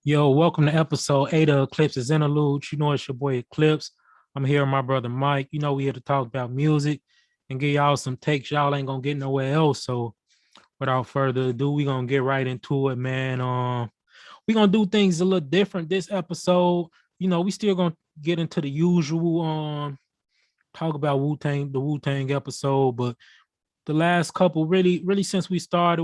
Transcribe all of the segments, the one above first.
Yo, welcome to episode 8 of Eclipxs Interlude. You know it's your boy Eclipx. I'm here with my brother Mike. You know we here to talk about music and give y'all some takes. Y'all ain't gonna get nowhere else. So without further ado, we gonna get right into it, man. We gonna do things a little different this episode. You know, we still gonna get into the usual talk about Wu Tang, the Wu Tang episode, but the last couple really since we started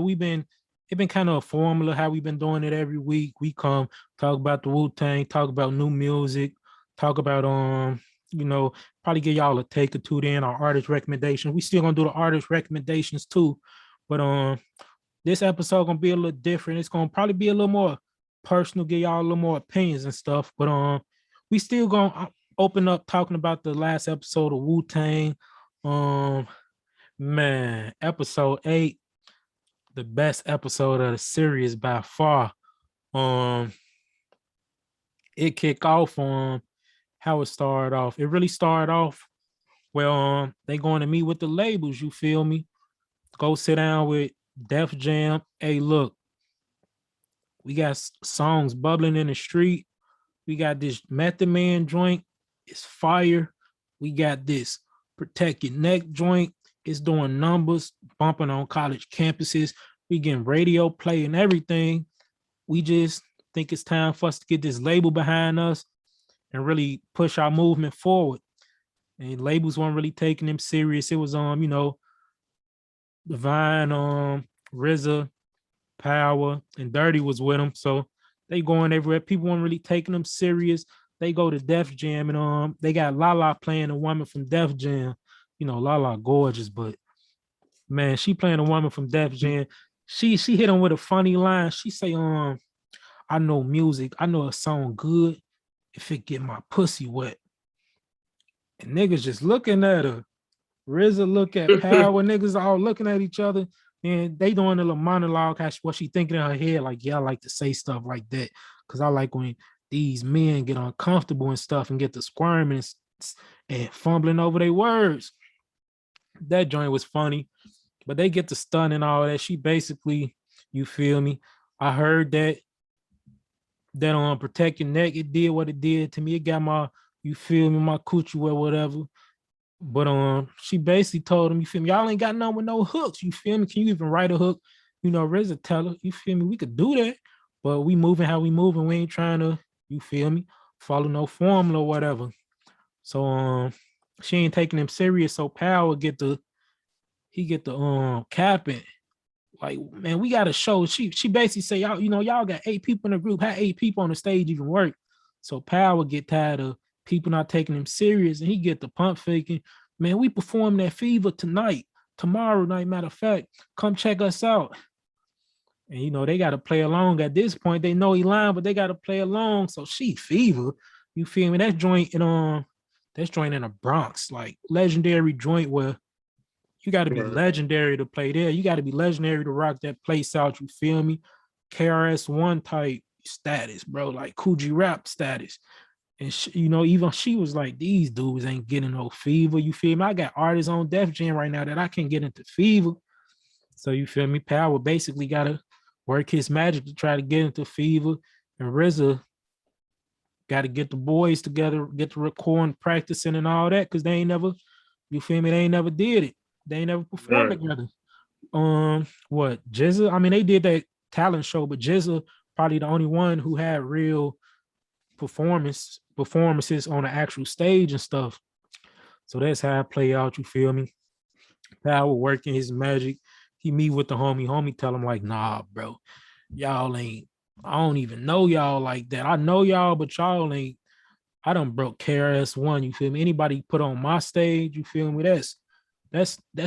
it been kind of a formula how we've been doing it every week. We come talk about the Wu-Tang, talk about new music, talk about you know, probably give y'all a take or two then our artist recommendations. We still gonna do the artist recommendations too, but this episode gonna be a little different. It's gonna probably be a little more personal, give y'all a little more opinions and stuff, but we still gonna open up talking about the last episode of Wu-Tang. um Man, episode 8, the best episode of the series by far. Um, it kicked off on how it started off. It really started off well. They going to meet with the labels. You feel me? Go sit down with Def Jam. Hey, look, we got songs bubbling in the street. We got this Method Man joint. It's fire. We got this Protect Your Neck joint. It's doing numbers, bumping on college campuses. We getting radio play and everything. We just think it's time for us to get this label behind us and really push our movement forward. And labels weren't really taking them serious. It was Divine, RZA, Power, and Dirty was with them. So they going everywhere. People weren't really taking them serious. They go to Def Jam and they got Lala playing a woman from Def Jam. You know, Lala gorgeous, but man, she playing a woman from Def Jam. She hit him with a funny line. She say, I know music. I know a song good if it get my pussy wet. And niggas just looking at her. RZA look at Power. Niggas all looking at each other. And they doing a little monologue, what she thinking in her head. Like, yeah, I like to say stuff like that. Cause I like when these men get uncomfortable and stuff and get to squirming and fumbling over their words. That joint was funny. But they get to stun and all that. She basically, you feel me? I heard that on Protect Your Neck, it did what it did to me. It got my, you feel me, my coochie or whatever. But she basically told him, you feel me, y'all ain't got none with no hooks. You feel me? Can you even write a hook? You know, RZA tell her, you feel me, we could do that, but we moving how we moving. We ain't trying to, you feel me, follow no formula or whatever. So she ain't taking him serious. So Power get the capping. Like, man, we got a show. She basically say, y'all, y'all got 8 people in the group. How 8 people on the stage even work? So Power get tired of people not taking him serious, and he get the pump faking. Man, we perform that Fever tonight, tomorrow night. Matter of fact, come check us out. And they got to play along. At this point, they know he lying, but they got to play along. So she Fever, you feel me? That joint in the Bronx, like legendary joint where you got to be legendary to play there. You got to be legendary to rock that place out. You feel me? KRS-One type status, bro, like Cudi rap status. And even she was like, these dudes ain't getting no Fever. You feel me? I got artists on Def Jam right now that I can't get into Fever. So you feel me? Power basically got to work his magic to try to get into Fever. And RZA got to get the boys together, get to recording, practicing and all that, because they ain't never, you feel me? They ain't never did it. They ain't never performed together. What Jizza? I mean, they did that talent show, but Jizza probably the only one who had real performances on the actual stage and stuff. So that's how I play out. You feel me? Power working his magic. He meet with the homie tell him like, nah, bro, y'all ain't. I don't even know y'all like that. I know y'all, but y'all ain't. I done broke KRS-One. You feel me? Anybody put on my stage, you feel me? That's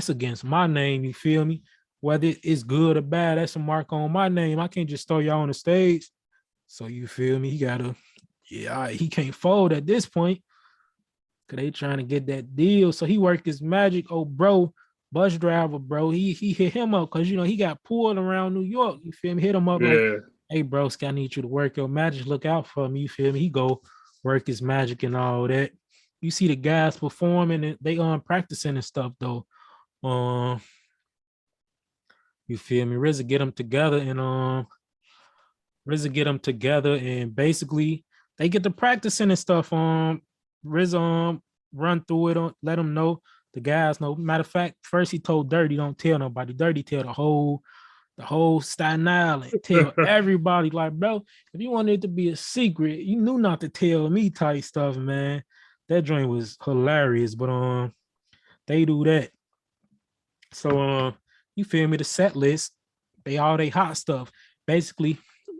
against my name, you feel me? Whether it's good or bad, that's a mark on my name. I can't just throw y'all on the stage. So you feel me? He can't fold at this point. Cause they trying to get that deal. So he worked his magic. Oh, bro, bus driver, bro. He hit him up because he got pulled around New York. You feel me? Hit him up like, hey, bro, I need you to work your magic. Look out for me. You feel me? He go work his magic and all that. You see the guys performing and they practicing and stuff though. You feel me? RZA get them together and RZA get them together, and basically they get to practicing and stuff. RZA run through it, let them know, the guys know. Matter of fact, first he told Dirty, don't tell nobody. Dirty tell the whole Staten Island, tell everybody, like, bro, if you wanted it to be a secret, you knew not to tell me type stuff, man. That joint was hilarious, but they do that. So you feel me? The set list, they hot stuff. Basically,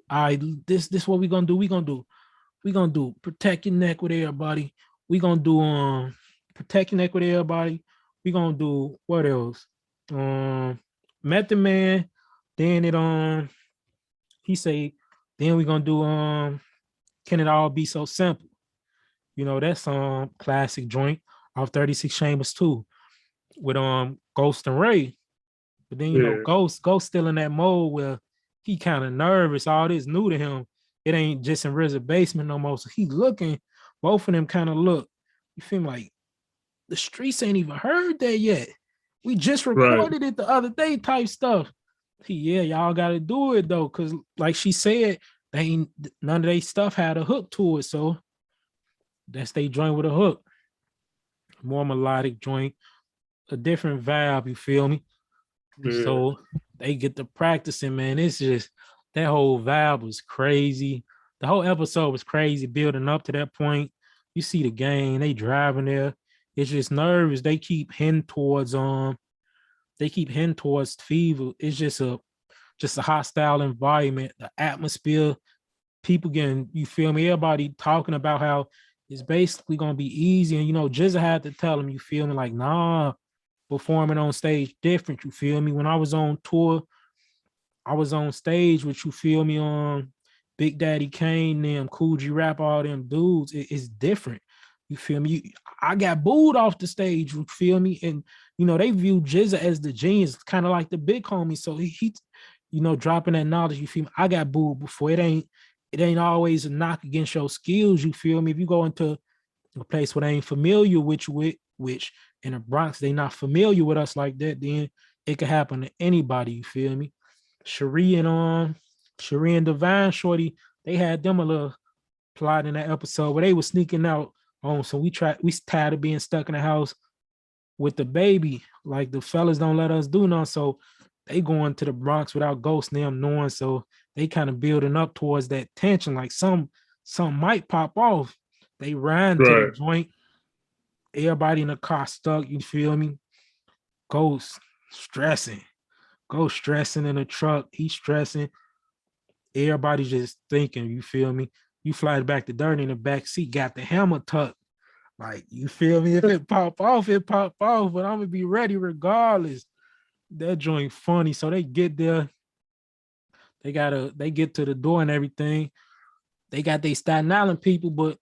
I this what we gonna do. We gonna do protect your neck with everybody. We gonna do protect your neck with everybody. We gonna do what else? Method Man. Then he say, then we gonna do can it all be so simple? You know, that's classic joint off 36 Chambers too, with Ghost and Ray. But then Ghost still in that mode where he kind of nervous. All this new to him. It ain't just in RZA basement no more. So he looking, both of them kind of look. You feel me? Like the streets ain't even heard that yet. We just recorded it the other day type stuff. Yeah, y'all gotta do it though. Cause like she said, they ain't none of their stuff had a hook to it. So that's they joint with a hook. More melodic joint, a different vibe, you feel me? Yeah. So they get to practicing, man. It's just that whole vibe was crazy. The whole episode was crazy, building up to that point. You see the game, they driving there. It's just nervous. They keep heading towards fever. It's just a hostile environment, the atmosphere, people getting, you feel me? Everybody talking about how it's basically gonna be easy. And Jizza had to tell him, you feel me, like, nah, performing on stage different, you feel me? When I was on tour, I was on stage with, you feel me, on Big Daddy Kane, them, Cudi Rap, all them dudes. It's different. You feel me? I got booed off the stage, you feel me? And they view Jizza as the genius, kind of like the big homie. So he dropping that knowledge, you feel me? I got booed before. It ain't always a knock against your skills, you feel me? If you go into a place where they ain't familiar with you, which in the Bronx, they not familiar with us like that, then it could happen to anybody, you feel me? Cherie and Divine Shorty, they had them a little plot in that episode where they were sneaking out on. So we tired of being stuck in the house with the baby. Like the fellas don't let us do nothing. So they going to the Bronx without Ghost and them knowing. So they kind of building up towards that tension. Like some might pop off. They ran to the joint. Everybody in the car stuck, you feel me? Ghost stressing in the truck. He's stressing. Everybody's just thinking, you feel me? You fly back to Dirty in the back seat, got the hammer tucked. Like, you feel me? If it pop off, it pop off, but I'm gonna be ready regardless. That joint funny. So they get there. They get to the door and everything. They got their Staten Island people, but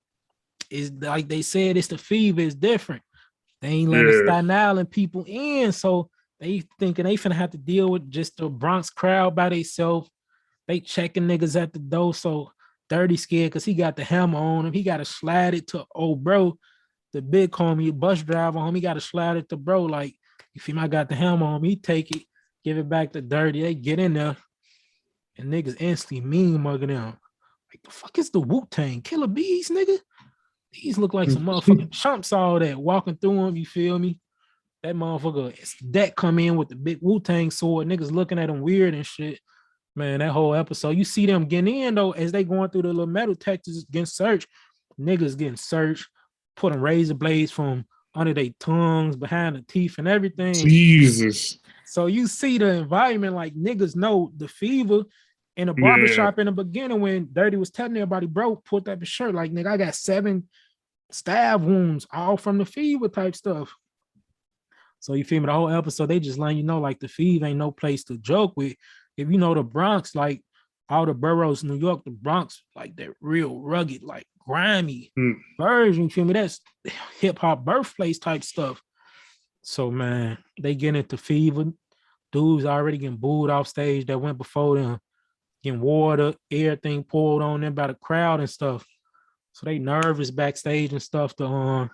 it's like they said, it's the fever, it's different. They ain't letting Staten Island people in. So they thinking they finna have to deal with just the Bronx crowd by themselves. They checking niggas at the door. So Dirty scared because he got the hammer on him. He got to slide it to old bro, the big homie, bus driver on him. He got to slide it to bro. Like, if he might got the hammer on him, he take it, give it back to Dirty. They get in there and niggas instantly mean mugging them. Like, the fuck is the Wu Tang? Killer Bees, nigga? These look like some motherfucking chumps, all that walking through them, you feel me? That motherfucker, it's that come in with the big Wu Tang sword, niggas looking at him weird and shit. Man, that whole episode, you see them getting in though, as they going through the little metal detectors getting searched. Niggas getting searched, putting razor blades from under their tongues, behind the teeth, and everything. Jesus. So you see the environment, like niggas know the fever in a barbershop in the beginning when Dirty was telling everybody, bro, put that shirt. Like, nigga, I got 7 stab wounds, all from the fever type stuff. So you feel me? The whole episode, they just letting you know, like, the fever ain't no place to joke with. If you know the Bronx, like all the boroughs in New York, the Bronx, like that real rugged, like grimy version, you feel me? That's hip hop birthplace type stuff. So man, they get into fever. Dudes already getting booed off stage that went before them, getting water, everything poured on them by the crowd and stuff. So they nervous backstage and stuff. The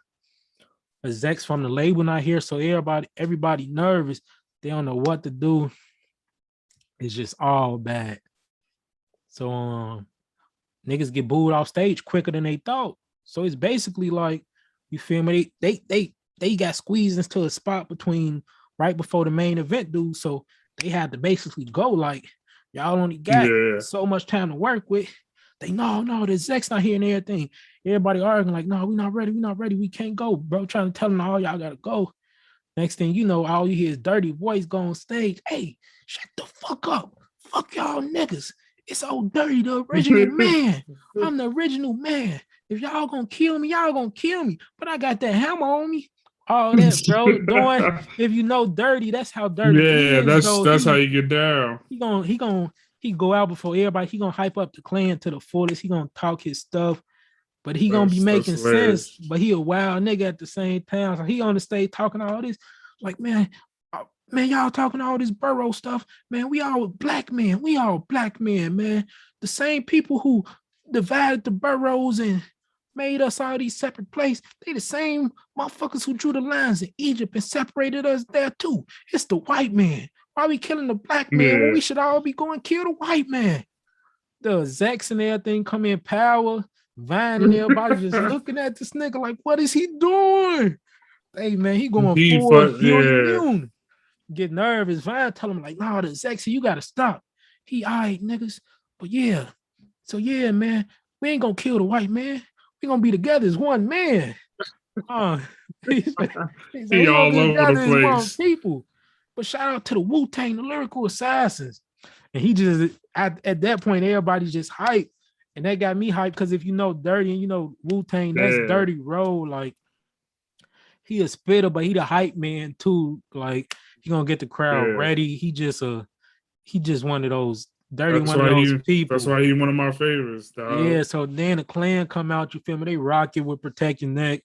execs from the label not here, so everybody nervous. They don't know what to do. It's just all bad. So niggas get booed off stage quicker than they thought. So it's basically like, you feel me? They got squeezed into a spot between right before the main event, dude. So they had to basically go like, y'all only got Yeah. so much time to work with. They no, the exec's not here and everything. Everybody arguing like, no, we not ready, we can't go, bro. Trying to tell them all y'all gotta go. Next thing you know, all you hear is dirty voice go on stage. Hey, shut the fuck up. Fuck y'all niggas. It's old dirty, the original man. I'm the original man. If y'all gonna kill me, y'all gonna kill me. But I got that hammer on me. All that, bro. Doing, if you know dirty, that's how dirty Yeah, is, though. that's how you get down. He go out before everybody. He gonna hype up the clan to the fullest. He gonna talk his stuff, but he gonna be That's making sense. hilarious. But he a wild nigga at the same time. So he on the stage talking all this, like, man, y'all talking all this borough stuff. Man, we all black men. We all black men, man. The same people who divided the boroughs and made us all these separate places. They the same motherfuckers who drew the lines in Egypt and separated us there too. It's the white man. Why we killing the black man when Yeah. we should all be going kill the white man? The execs and everything come in power, Vine and everybody just looking at this nigga like, what is he doing? Hey man, he going full human Yeah. immune. Get nervous. Vine tell him like, nah, the sexy, you gotta stop. He all right, niggas. But yeah. So yeah, man, we ain't gonna kill the white man. We gonna be together as one man. Uh, he said, He we gonna all be over the together as one place. people. But shout out to the Wu Tang, the lyrical assassins. And he just at that point, everybody's just hyped. And that got me hyped because if you know Dirty and you know Wu Tang, that's Yeah. Dirty Road. Like he a spitter, but he the hype man too. Like he gonna get the crowd Yeah. ready. He just one of those dirty That's one of why those he that's people. why he one of my favorites, dog. Yeah. So then the clan come out. You feel me? They rock it with Protect Your Neck.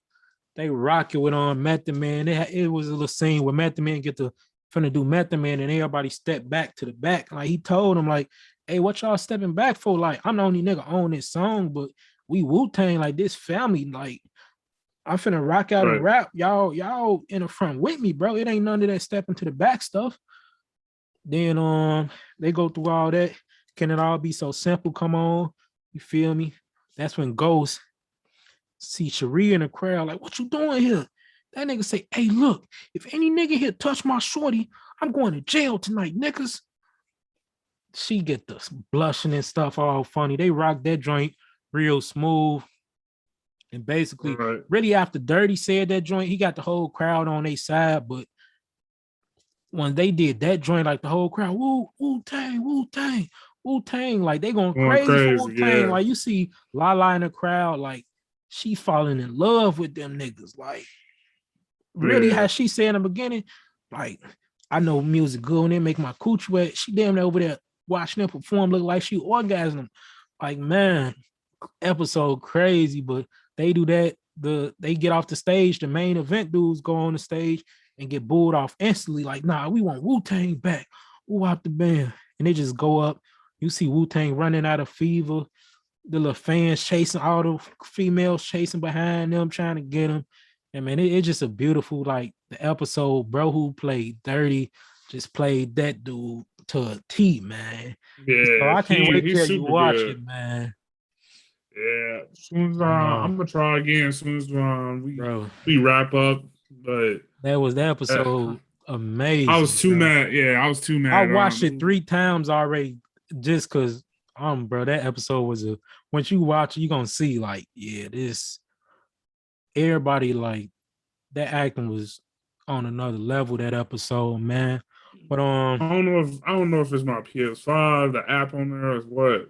They rock it with Method Man. It was a little scene where Method Man get to finna do Method Man and everybody step back to the back. Like he told him like, hey, what y'all stepping back for? Like I'm the only nigga on this song, but we Wu Tang like this family. Like I'm finna rock out and Right. rap. Y'all in the front with me, bro. It ain't none of that stepping to the back stuff. Then they go through all that. Can it all be so simple? Come on, you feel me? That's when Ghost see Sharia in the crowd, like, what you doing here? That nigga say, hey, look, if any nigga here touch my shorty, I'm going to jail tonight, niggas. She get the blushing and stuff all funny. They rock that joint real smooth. And basically, Right. really after Dirty said that joint, he got the whole crowd on their side. But when they did that joint, like the whole crowd, Wu Tang, Wu Tang, Wu Tang, like they going Going crazy for Wu crazy, Tang. yeah. Like you see Lala in the crowd, like she falling in love with them niggas. Like really, Yeah. how she said in the beginning, like I know music good and they make my cooch wet. She damn near over there watching them perform, look like she orgasm. Like man, episode crazy, but they do that. They get off the stage. The main event dudes go on the stage and get booed off instantly. Like, nah, we want Wu Tang back. Woo out the band, and they just go up. You see Wu Tang running out of fever. The little fans chasing all the females chasing behind them, trying to get them. And man, it's just a beautiful like the episode. Bro, who played Dirty, just played that dude to a T, man. So Yeah. I can't wait He's till you super watch good. it, man. Yeah. As soon as No, I'm gonna try again as soon as bro. we wrap up. But That was the uh, episode I was amazing, too bro. mad. Yeah, I was too I mad. watched it 3 times already just cause bro, that episode was a once you watch it, you're gonna see like, yeah, this everybody like that acting was on another level that episode, man. But I don't know if it's my PS5, the app on there is what.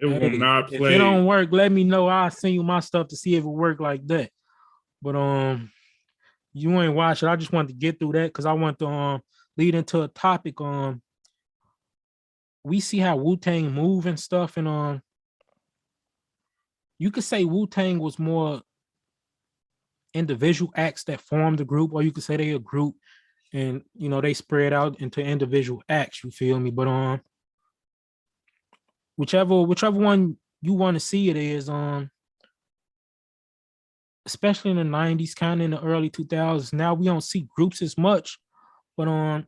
It will hey, not if it play. don't work, let me know. I'll send you my stuff to see if it work like that. But you ain't watch it. I just wanted to get through that because I want to lead into a topic we see how Wu Tang move and stuff, and you could say Wu Tang was more individual acts that formed the group, or you could say they a group and they spread out into individual acts. You feel me? But whichever one you want to see it is, especially in the '90s, kind of in the early 2000s. Now we don't see groups as much, but I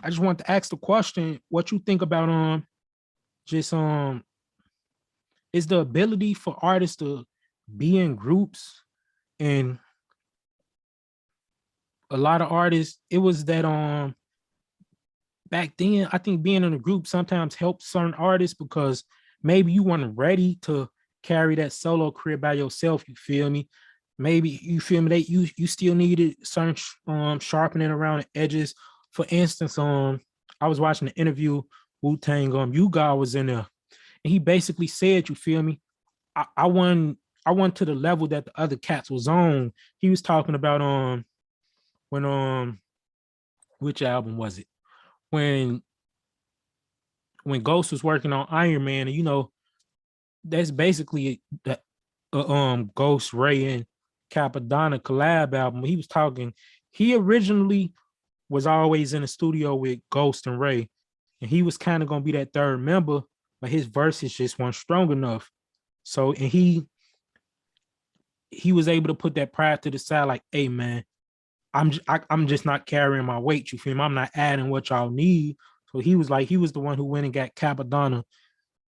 just want to ask the question: what you think about just It's the ability for artists to be in groups, and a lot of artists, it was that back then, I think being in a group sometimes helps certain artists because maybe you weren't ready to carry that solo career by yourself. You feel me? Maybe you feel me that you still needed certain sharpening around the edges. For instance, I was watching the interview Wu Tang you guy was in there, and he basically said, you feel me? I won to the level that the other cats was on. He was talking about when which album was it? When Ghost was working on Iron Man, and that's basically the Ghost Ray and Capadonna collab album. He was talking. He originally was always in the studio with Ghost and Ray, and he was kind of gonna be that third member, but his verses just weren't strong enough. So, and he was able to put that pride to the side, like, hey man, I'm just not carrying my weight. You feel me? I'm not adding what y'all need. So he was like, he was the one who went and got Capadonna.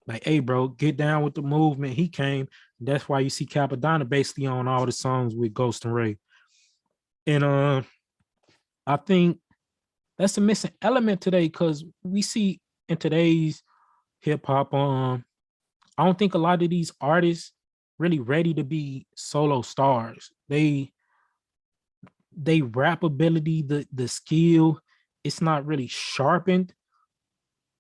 Like, hey, bro, get down with the movement. He came. That's why you see Capadonna basically on all the songs with Ghost and Ray. And I think that's a missing element today because we see in today's hip hop, I don't think a lot of these artists really ready to be solo stars. They rap ability, the skill, it's not really sharpened.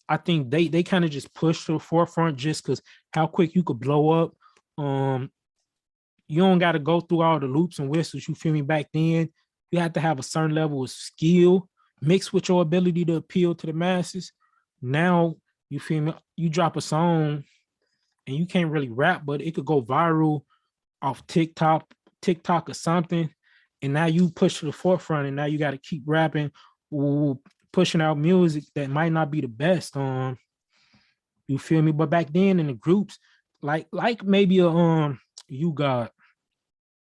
I think they kind of just push to the forefront just because how quick you could blow up. Um, you don't got to go through all the loops and whistles. You feel me? Back then, you had to have a certain level of skill mixed with your ability to appeal to the masses. Now, you feel me? You drop a song and you can't really rap, but it could go viral off TikTok or something. And now you push to the forefront, and now you got to keep rapping, pushing out music that might not be the best. You feel me? But back then in the groups, like maybe a you got,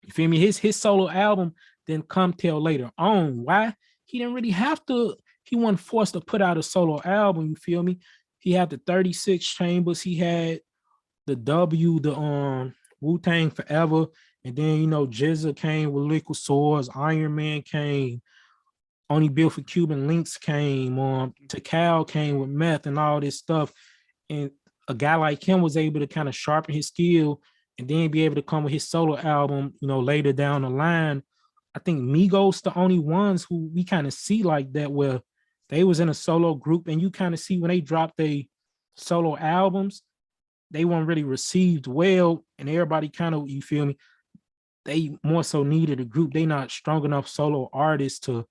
you feel me? His solo album didn't come till later on. Why? He didn't really have to. He wasn't forced to put out a solo album. You feel me? He had the 36 chambers. He had the Wu Tang Forever, and then Jizza came with Liquid Swords, Iron Man came, Only Built for Cuban Links came, Takal came with Meth and all this stuff, and a guy like him was able to kind of sharpen his skill and then be able to come with his solo album, later down the line. I think Migos the only ones who we kind of see like that, where they was in a solo group, and you kind of see when they dropped their solo albums, they weren't really received well, and everybody kind of, you feel me, they more so needed a group. They not strong enough solo artists to,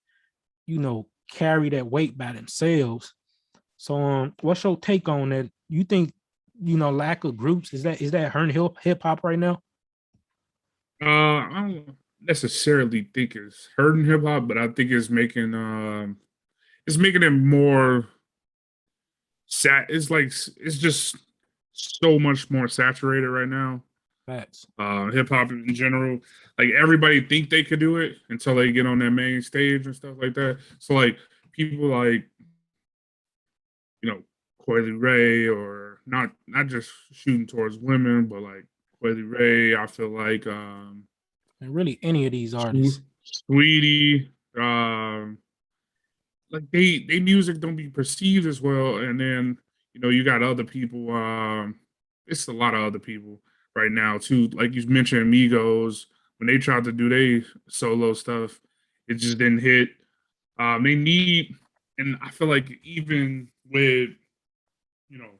carry that weight by themselves. So what's your take on that? You think, lack of groups, is that hurting hip hop right now? I don't necessarily think it's hurting hip hop, but I think it's making it more it's like it's just so much more saturated right now. Facts. Hip hop in general, like everybody think they could do it until they get on that main stage and stuff like that. So like people like, you know, Kweli Ray, or not just shooting towards women, but like Kweli Ray, I feel like And really any of these artists. Sweetie, like they music don't be perceived as well, and then you got other people. It's a lot of other people right now too. Like you mentioned, Migos, when they tried to do their solo stuff, it just didn't hit. They need, and I feel like even with you know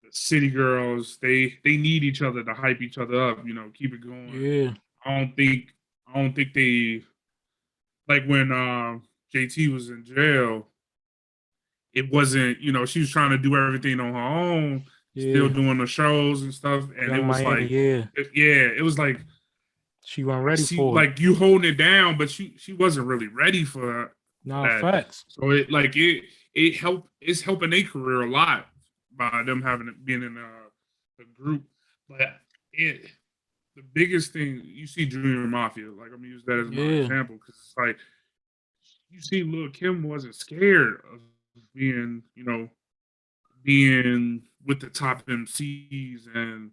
the city girls, they need each other to hype each other up. Keep it going. Yeah. I don't think I don't think they, like when JT was in jail, it wasn't, she was trying to do everything on her own, still Yeah. doing the shows and stuff. And it Young was Miami, like, yeah. yeah, it was like, She wasn't I ready see, for it. like you holding it down, but she wasn't really ready for No, that. facts. So it's helping their career a lot by them being in a group. But it, the biggest thing you see Junior Mafia, like I'm gonna use that as my Yeah. example, because it's like you see Lil Kim wasn't scared of being, being with the top MCs, and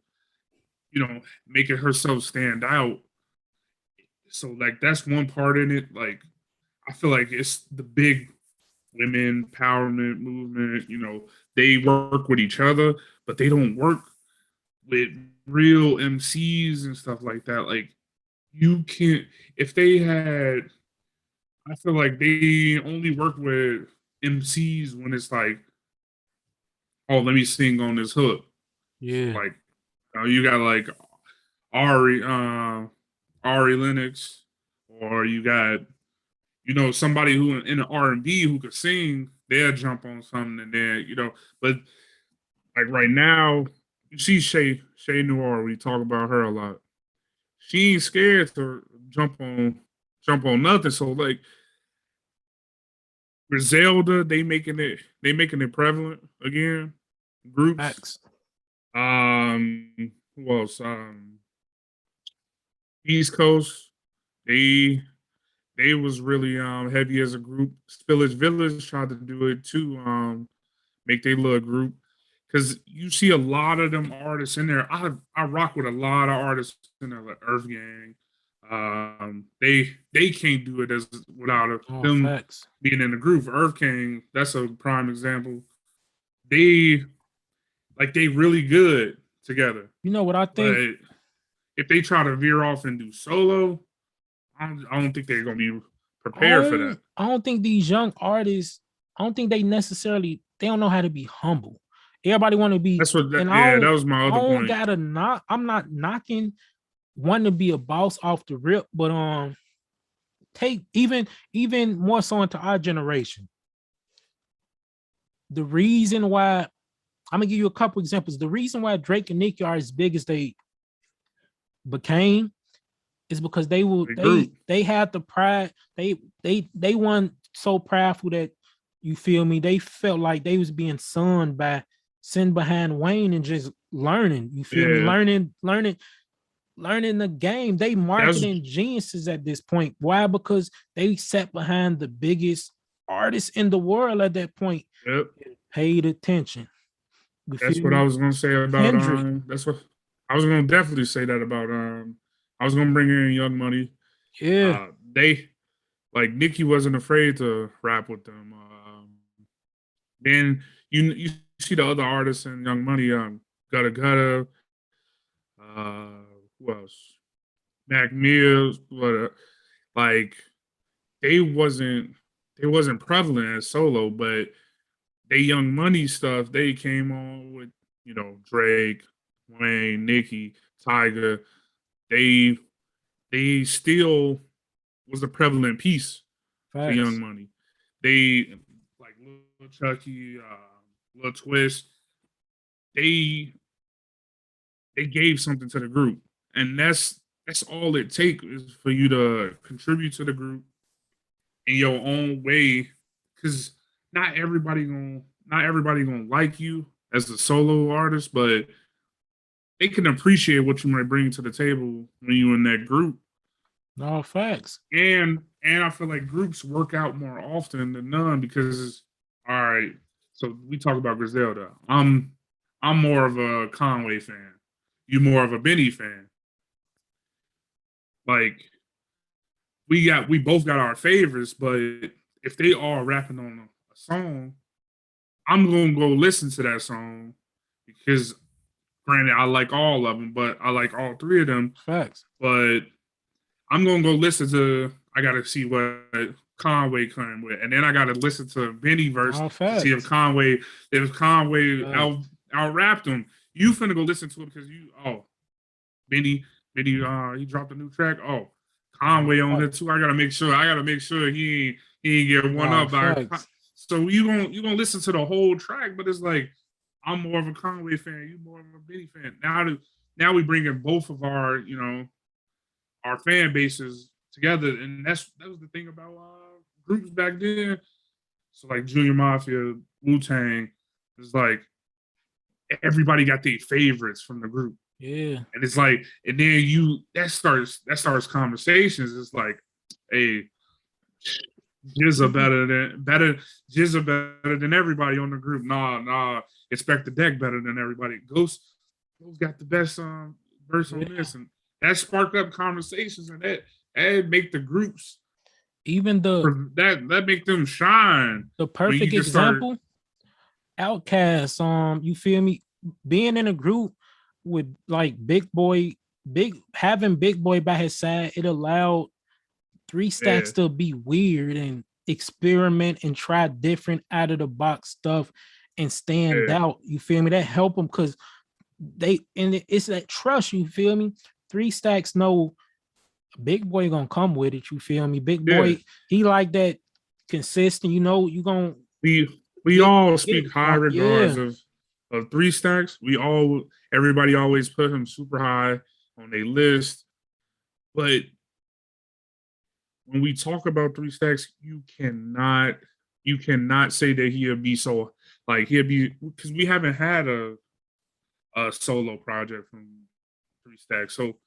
making herself stand out. So like that's one part in it. Like I feel like it's the big women empowerment movement. They work with each other, but they don't work with real MCs and stuff like that. Like you can't if they had. I feel like they only work with MCs when it's like, oh, let me sing on this hook. So Yeah. like, you got like Ari, Ari Lennox, or you got somebody who in the R&B who could sing. They'll jump on something, and then but like right now, you see Shay Noir. We talk about her a lot. She ain't scared to jump on nothing. So like Griselda, they making it prevalent again. Groups. Facts. Who else? East Coast. They they was really heavy as a group. Spillage Village tried to do it too. Make their little group because you see a lot of them artists in there. I rock with a lot of artists in there, like Earth Gang. They can't do it as without Oh, them facts. being in the group. Earth Gang, that's a prime example. They they really good together, You know what I think? but if they try to veer off and do solo, I don't think they're gonna be prepared for that. I don't think these young artists, I don't think they don't know how to be humble. Everybody want to be, That's what. and Yeah, that was my I other don't point. gotta knock. I'm not knocking wanting to be a boss off the rip, but take even more so into our generation. The reason why I'm gonna give you a couple examples. The reason why Drake and Nicki are as big as they became is because The group. they had the pride. They weren't so prideful that you feel me. They felt like they was being sunned by sitting behind Wayne and just learning. You feel me? Yeah, Learning the game. They that's marketing geniuses at this point. Why? Because they sat behind the biggest artists in the world at that point. yep. Paid attention. You That's feel what I me? was gonna say about Kendrick. That's what I was gonna definitely say that about I was gonna bring in Young Money. Yeah. They like Nicki wasn't afraid to rap with them. Then you see the other artists in Young Money, Gutta Gutta, uh, who else? Mac Mills, like they wasn't they wasn't prevalent as solo, but they Young Money stuff they came on with Drake, Wayne, Nicki, Tyga. They they still was a prevalent piece to Young Facts. Money. They like Lil Chucky, Lil Twist. They they gave something to the group, and that's all it takes is for you to contribute to the group in your own way, because not everybody gonna like you as a solo artist, but they can appreciate what you might bring to the table when you in that group. No facts. And I feel like groups work out more often than none because all right. So we talk about Griselda. I'm more of a Conway fan. You more of a Benny fan. Like we both got our favorites, but if they all rapping on a song, I'm gonna go listen to that song because granted I like all of them, but I like all three of them. Facts. But I'm gonna go listen to. I gotta see what Conway came with, and then I gotta listen to Benny verse No to see facts. if Conway Facts. out rapped him. You finna go listen to it because Benny he dropped a new track. Oh, No Conway on it facts. too. I gotta make sure he ain't get one No up by. facts. So you gonna listen to the whole track, but it's like I'm more of a Conway fan. You more of a Benny fan. Now we bring in both of our fan bases together, and that was the thing about groups back then. So like Junior Mafia, Wu Tang, it's like everybody got their favorites from the group, Yeah. and it's like, and then that starts conversations. It's like, hey, Jizza better than everybody on the group. Nah, Expect the Deck better than everybody. Ghost got the verse on Yeah. this, and that sparked up conversations, and that make the groups Even that make them shine the when you perfect just start. example, Outcast. You feel me? Being in a group with like having Big Boy by his side, it allowed Three Yeah, Stacks to be weird and experiment and try different out of the box stuff and stand yeah, out. You feel me? That help them because it's that trust. You feel me? Three Stacks know Big Boy gonna come with it. You feel me? Big yeah. Boy, he like that consistent. You know, you gonna We get all get it speak high from regards yeah. of Three Stacks. Everybody always put him super high on their list, but when we talk about Three Stacks, you cannot say that he'll be so like he'll be because we haven't had a solo project from Three Stacks, so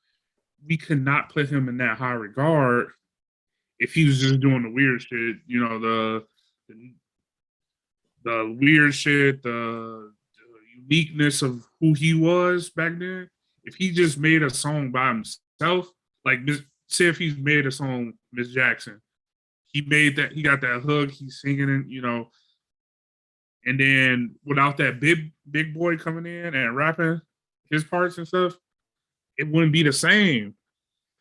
we could not put him in that high regard if he was just doing the weird shit, the, the weird shit, the uniqueness of who he was back then. If he just made a song by himself, like say if he's made a song, Miss Jackson, he made that, he got that hook, he's singing it, and then without that big boy coming in and rapping his parts and stuff, it wouldn't be the same.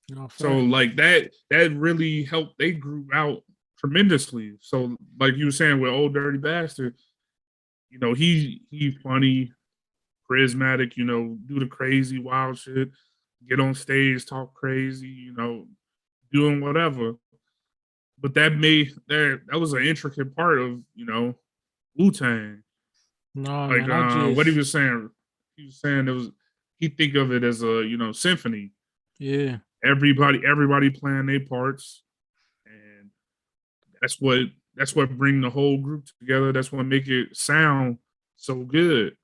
No So fact. like that really helped they grew out tremendously. So like you were saying with Old Dirty Bastard, he funny, charismatic, do the crazy wild shit, get on stage, talk crazy, doing whatever. But that was an intricate part of, Wu Tang. No Like man, I what just he was saying it was he think of it as a, symphony. yeah. Everybody playing their parts, and that's what that's what bring the whole group together. That's what make it sound so good.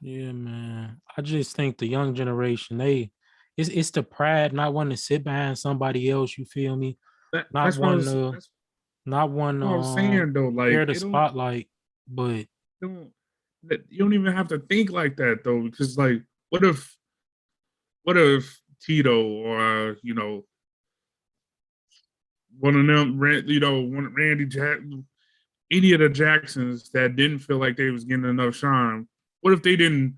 Yeah, man. I just think the young generation, it's the pride not wanting to sit behind somebody else, you feel me? That Not that's what I wanting was to not that's wanting what I was saying though. share Like the spotlight. But don't you don't even have to think like that though, because like what if Tito or one of them, Randy Jackson, any of the Jacksons that didn't feel like they was getting enough shine. What if they didn't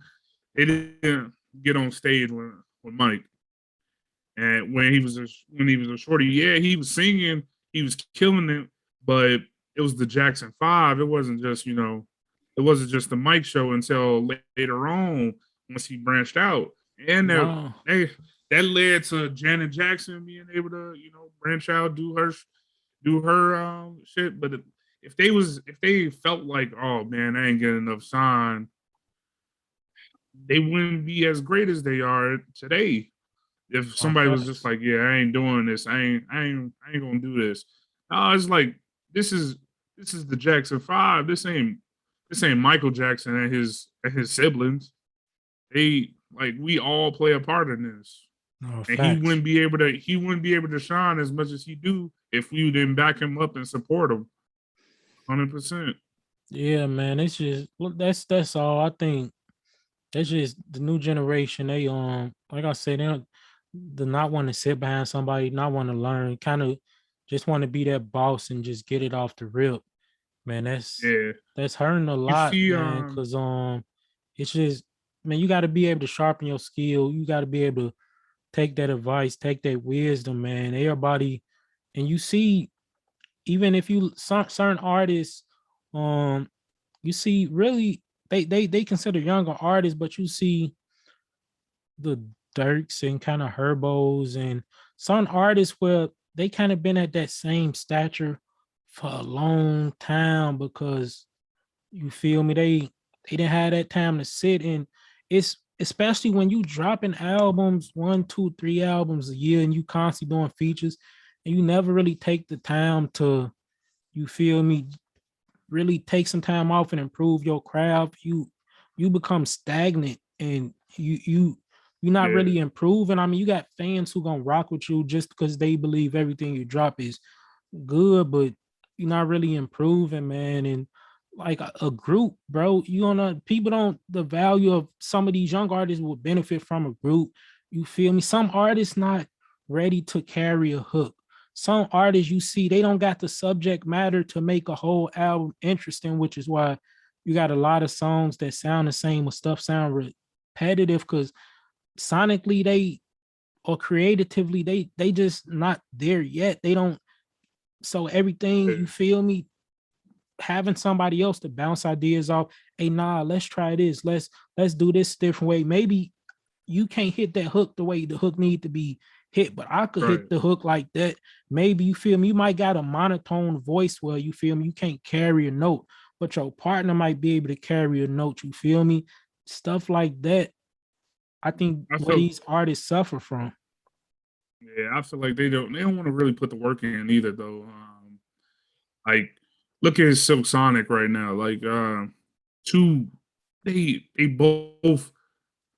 get on stage with Mike, and when he was a shorty, yeah, he was singing, he was killing it, but it was the Jackson Five. It wasn't just the Mike show until later on once he branched out, and no, that led to Janet Jackson being able to branch out, do her shit. But if they felt like, oh man, I ain't getting enough shine, they wouldn't be as great as they are today. If no somebody was just facts. like, yeah, I ain't doing this, I ain't gonna do this. No, it's like this is this is the Jackson Five. This ain't Michael Jackson and his siblings. We all play a part in this. No And he facts. wouldn't be able to he wouldn't be able to shine as much as he do if we didn't back him up and support him 100%. Yeah, man. It's just that's all. I think that's just the new generation. They like I said, they don't the not want to sit behind somebody, not want to learn, kind of just want to be that boss and just get it off the rip. Man, Yeah. that's hurting a You lot, see, man. Cause it's just man, you got to be able to sharpen your skill. You got to be able to take that advice, take that wisdom, man. Everybody, and you see, even if you certain artists, um, you see really they consider younger artists, but you see the Dirks and kind of Herbos and some artists where they kind of been at that same stature for a long time because you feel me, they didn't have that time to sit and it's especially when you dropping albums, 1 2 3 albums a year and you constantly doing features and you never really take the time to you feel me really take some time off and improve your craft, you become stagnant and you're not yeah, really improving. I mean, you got fans who gonna rock with you just because they believe everything you drop is good, but you're not really improving, man. And like a group, bro, you don't know people don't the value of some of these young artists would benefit from a group You feel me? Some artists not ready to carry a hook. Some artists you see, they don't got the subject matter to make a whole album interesting, which is why you got a lot of songs that sound the same or stuff sound repetitive because sonically they or creatively they just not there yet. They don't so everything you Yeah, feel me having somebody else to bounce ideas off. Hey, nah, let's try this. Let's do this different way. Maybe you can't hit that hook the way the hook need to be hit, but I could hit right. the hook like that. Maybe you feel me. You might got a monotone voice where you feel me. You can't carry a note, but your partner might be able to carry a note. You feel me? Stuff like that. I think I what feel these artists suffer from. yeah, I feel like they don't want to really put the work in either though. Like look at Silk Sonic right now. Like two they both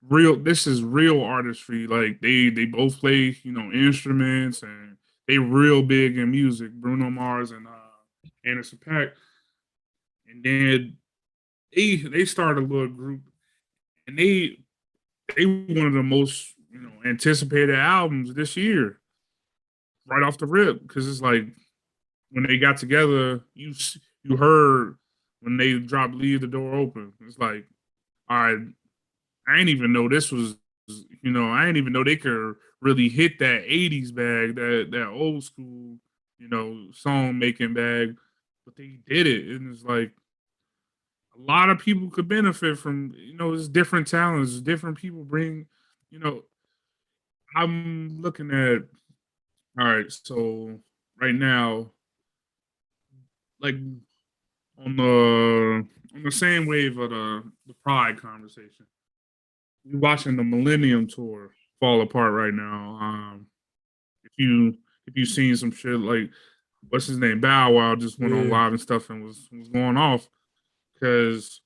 real this is real artistry. Like they both play, you know, instruments and they real big in music. Bruno Mars and Anderson Paak. And then they started a little group and they one of the most, you know, anticipated albums this year, right off the rip. Because it's like when they got together, you heard when they dropped "Leave the Door Open." It's like, all right, I ain't even know this was, you know, I ain't even know they could really hit that '80s bag, that old school, you know, song making bag, but they did it, and it's like a lot of people could benefit from, you know, it's different talents, different people bring, you know, I'm looking at, all right, so right now, like on the same wave of the Pride conversation, we watching the Millennium Tour fall apart right now. If you if you seen some shit like what's his name, Bow Wow just went on Yeah. live and stuff and was going off because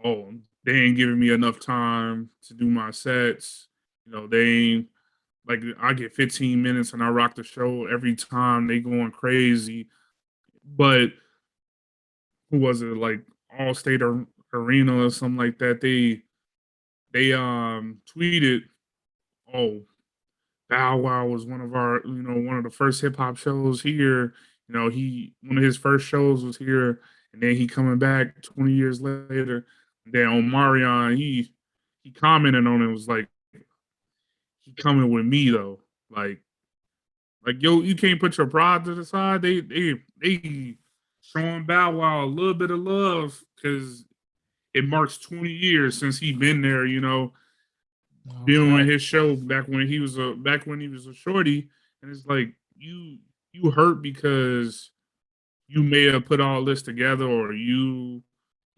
oh, they ain't giving me enough time to do my sets. You know, they ain't like I get 15 minutes and I rock the show every time. They going crazy. But who was it? Like All State Arena or something like that. They tweeted, "Oh, Bow Wow was one of our, you know, one of the first hip hop shows here. You know, he one of his first shows was here, and then he coming back 20 years later. And then on Marion, he commented on it was like he coming with me though. Like yo, you can't put your pride to the side. They showing Bow Wow a little bit of love because it marks 20 years since he been there. You know, No doing fact. his show back when he was a shorty, and it's like you hurt because you may have put all this together, or you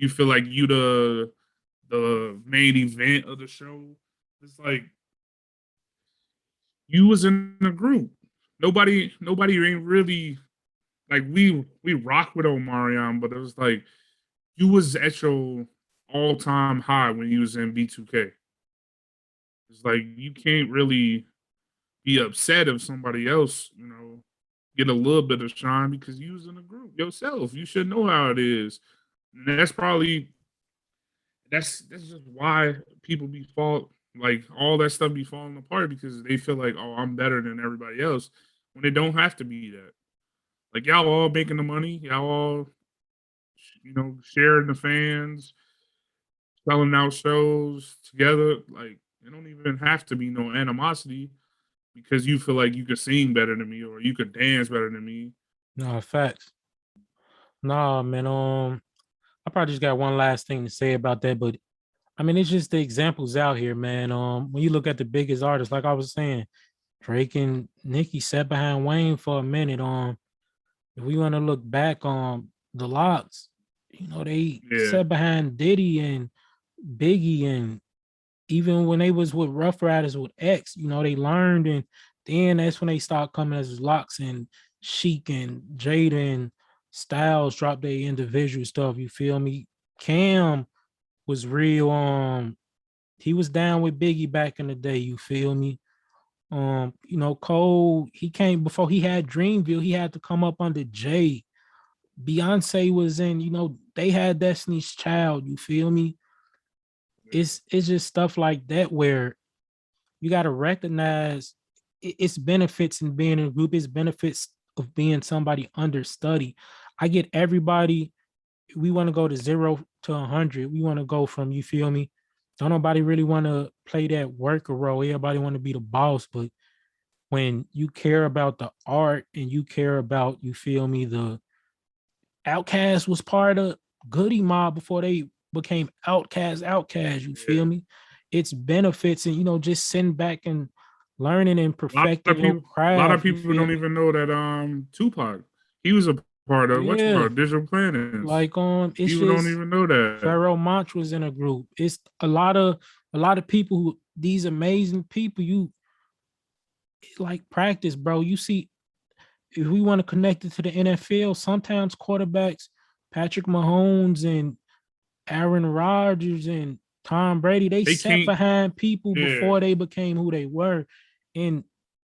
feel like you the main event of the show. It's like you was in a group. Nobody ain't really like we rock with Omarion, but it was like you was at your all time high when you was in B2K. It's like you can't really be upset if somebody else, you know, get a little bit of shine because you was in a group yourself. You should know how it is. And that's probably that's just why people be fall like all that stuff be falling apart because they feel like, oh, I'm better than everybody else when it don't have to be that. Like y'all all making the money, y'all all you know, sharing the fans, selling out shows together. Like it don't even have to be no animosity because you feel like you could sing better than me or you could dance better than me. No facts. Nah, man. I probably just got one last thing to say about that, but I mean, it's just the examples out here, man. When you look at the biggest artists, like I was saying, Drake and Nicki sat behind Wayne for a minute. If we want to look back on the Locks, you know, they Yeah, sat behind Diddy and Biggie, and even when they was with Rough Riders with X, you know, they learned, and then that's when they start coming as Locks and Chic and Jada and Styles dropped their individual stuff. You feel me? Cam was real. He was down with Biggie back in the day. You feel me? You know, Cole, he came before he had Dreamville, he had to come up under Jay. Beyonce was in, you know, they had Destiny's Child, you feel me? yeah, It's just stuff like that where you got to recognize its benefits in being in a group, its benefits of being somebody understudy. I get everybody, we want to go to 0 to 100. We want to go from, you feel me? Don't nobody really want to play that worker role. Everybody want to be the boss, but when you care about the art and you care about, you feel me, the Outcast was part of Goody Mob before they became Outcast, you feel Yeah. me? It's benefits and just sitting back and learning and A perfecting your lot of craft, you people feel don't me? even know that Tupac, he was a part of what you call Yeah. it, Digital Planets. Like it's People don't just even know that. Pharaoh Monch was in a group. It's a lot of people who these amazing people, you like practice, bro. You see, if we want to connect it to the NFL, sometimes quarterbacks, Patrick Mahomes and Aaron Rodgers and Tom Brady, they They sat can't. behind people Yeah. before they became who they were. And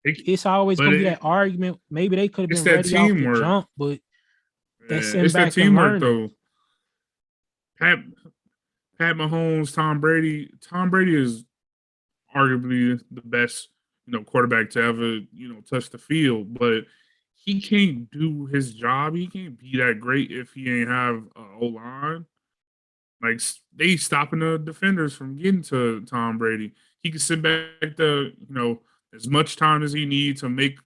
They, it's always but gonna be that argument. Maybe they could have it's been that ready off the teamwork. jump, but that's Yeah, sitting it's that back and teamwork learning. though. Pat Pat Mahomes, Tom Brady. Tom Brady is arguably the best, quarterback to ever, touch the field. But he can't do his job. He can't be that great if he ain't have a O line. Like they stopping the defenders from getting to Tom Brady. He can sit back there, as much time as he needs to make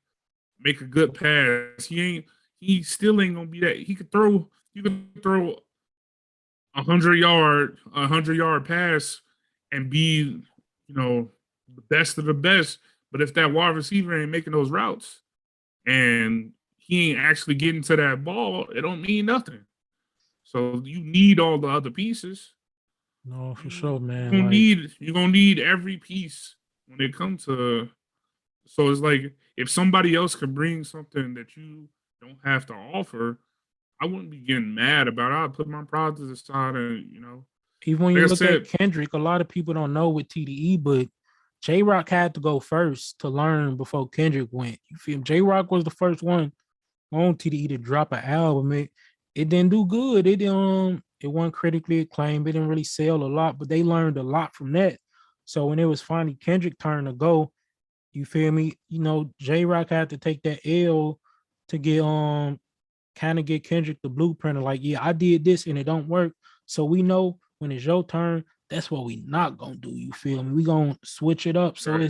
a good pass. He still ain't gonna be that. He could throw. You could throw 100 yard pass and be, the best of the best. But if that wide receiver ain't making those routes and he ain't actually getting to that ball, it don't mean nothing. So you need all the other pieces. No, for You sure, you man. gonna Like need you gonna need every piece when it comes to. So it's like if somebody else can bring something that you don't have to offer, I wouldn't be getting mad about it. I'd put my pride to the side and even when like you I look at said, Kendrick, a lot of people don't know with TDE, but J Rock had to go first to learn before Kendrick went. You feel J Rock was the first one on TDE to drop an album. It didn't do good. It wasn't critically acclaimed. It didn't really sell a lot, but they learned a lot from that. So when it was finally Kendrick turn to go, you feel me? J Rock had to take that L to get kind of get Kendrick the blueprint of like, yeah, I did this and it don't work. So we know when it's your turn, that's what we not gonna do. You feel me? We gonna switch it up. So right.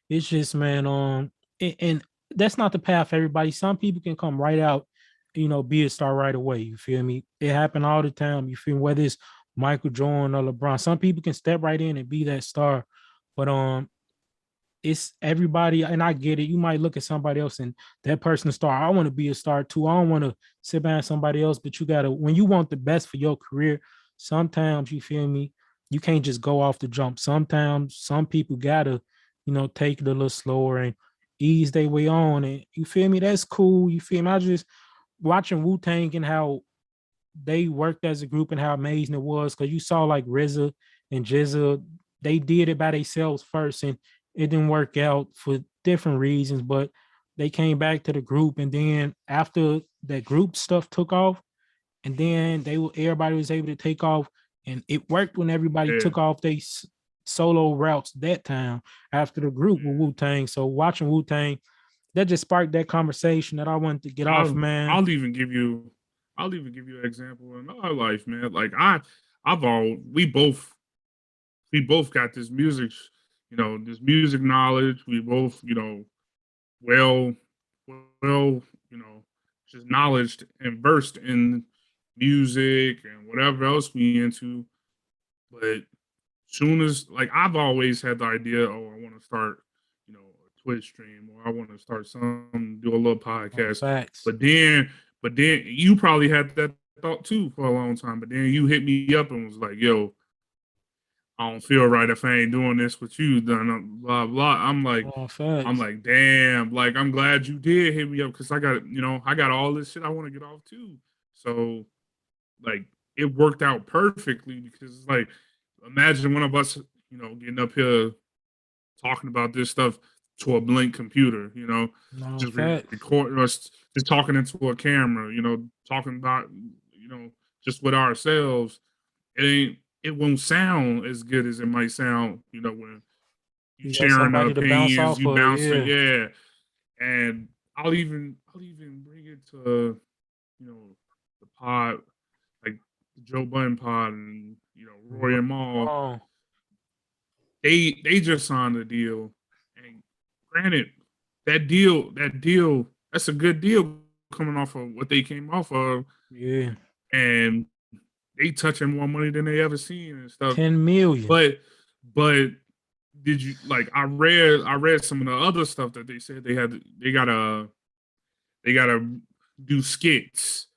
it's just man, and that's not the path for everybody. Some people can come right out, be a star right away. You feel me? It happen all the time. You feel me? Whether it's Michael Jordan or LeBron, some people can step right in and be that star. But it's everybody, and I get it. You might look at somebody else and that person a star. I want to be a star too. I don't want to sit behind somebody else, but you gotta when you want the best for your career, sometimes you feel me, you can't just go off the jump. Sometimes some people gotta, take it a little slower and ease their way on. And you feel me? That's cool. You feel me? I just watching Wu Tang and how they worked as a group and how amazing it was because you saw like RZA and Jizza, they did it by themselves first and it didn't work out for different reasons, but they came back to the group and then after that group stuff took off and then everybody was able to take off and it worked when everybody Yeah, took off they solo routes that time after the group with yeah. Wu Tang. So watching Wu Tang, that just sparked that conversation that I wanted to get off, I'll man. I'll even give you I'll even give you an example in our life, man. Like I've all we both got this music, this music knowledge. We both, well, well, you know, just knowledge and versed in music and whatever else we into. But soon as like I've always had the idea, oh, I want to start, a Twitch stream or I want to start some do a little Oh, podcast. facts. But then you probably had that thought too for a long time. But then you hit me up and was like, yo, I don't feel right if I ain't doing this with you, done blah blah. Oh, I'm facts. like, damn, like I'm glad you did hit me up because I got all this shit I want to get off too. So like it worked out perfectly because it's like imagine one of us, getting up here talking about this stuff to a blank computer, No, just facts. recording us, just talking into a camera, talking about, just with ourselves. It won't sound as good as it might sound, when you You got sharing the somebody to bounce opinions, off you of. bouncing, Yeah. yeah. And I'll even bring it to, you know, the pod, like the Joe Budden pod, and Roy and Maul. Oh, They just signed a deal, and granted, that deal, that's a good deal coming off of what they came off of, yeah. and they touching more money than they ever seen and stuff. 10 million. But but did you like? I read some of the other stuff that they said they gotta do skits.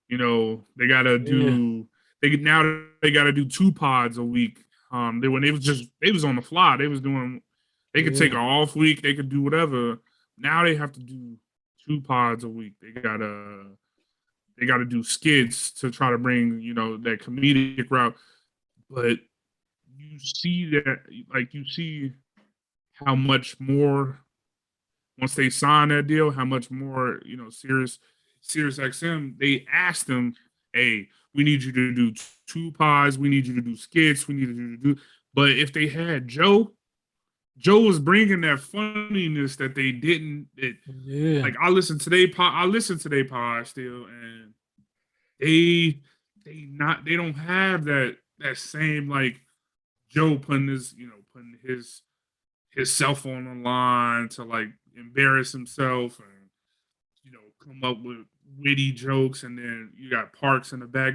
They gotta Yeah. do they gotta do 2 pods a week. When they was on the fly. They could take Yeah. an off week. They could do whatever. Now they have to do 2 pods a week. They gotta do skits to try to bring that comedic route. But you see that, like, you see how much more once they sign that deal, how much more, Sirius XM, they asked them, hey, we need you to do 2 pods, we need you to do skits, we need you to do. But if they had Joe was bringing that funniness that they didn't. Yeah. Like, I listen to their pod still, and they don't have that same, like, Joe putting his cell phone on the line to, like, embarrass himself and come up with witty jokes, and then you got Parks in the back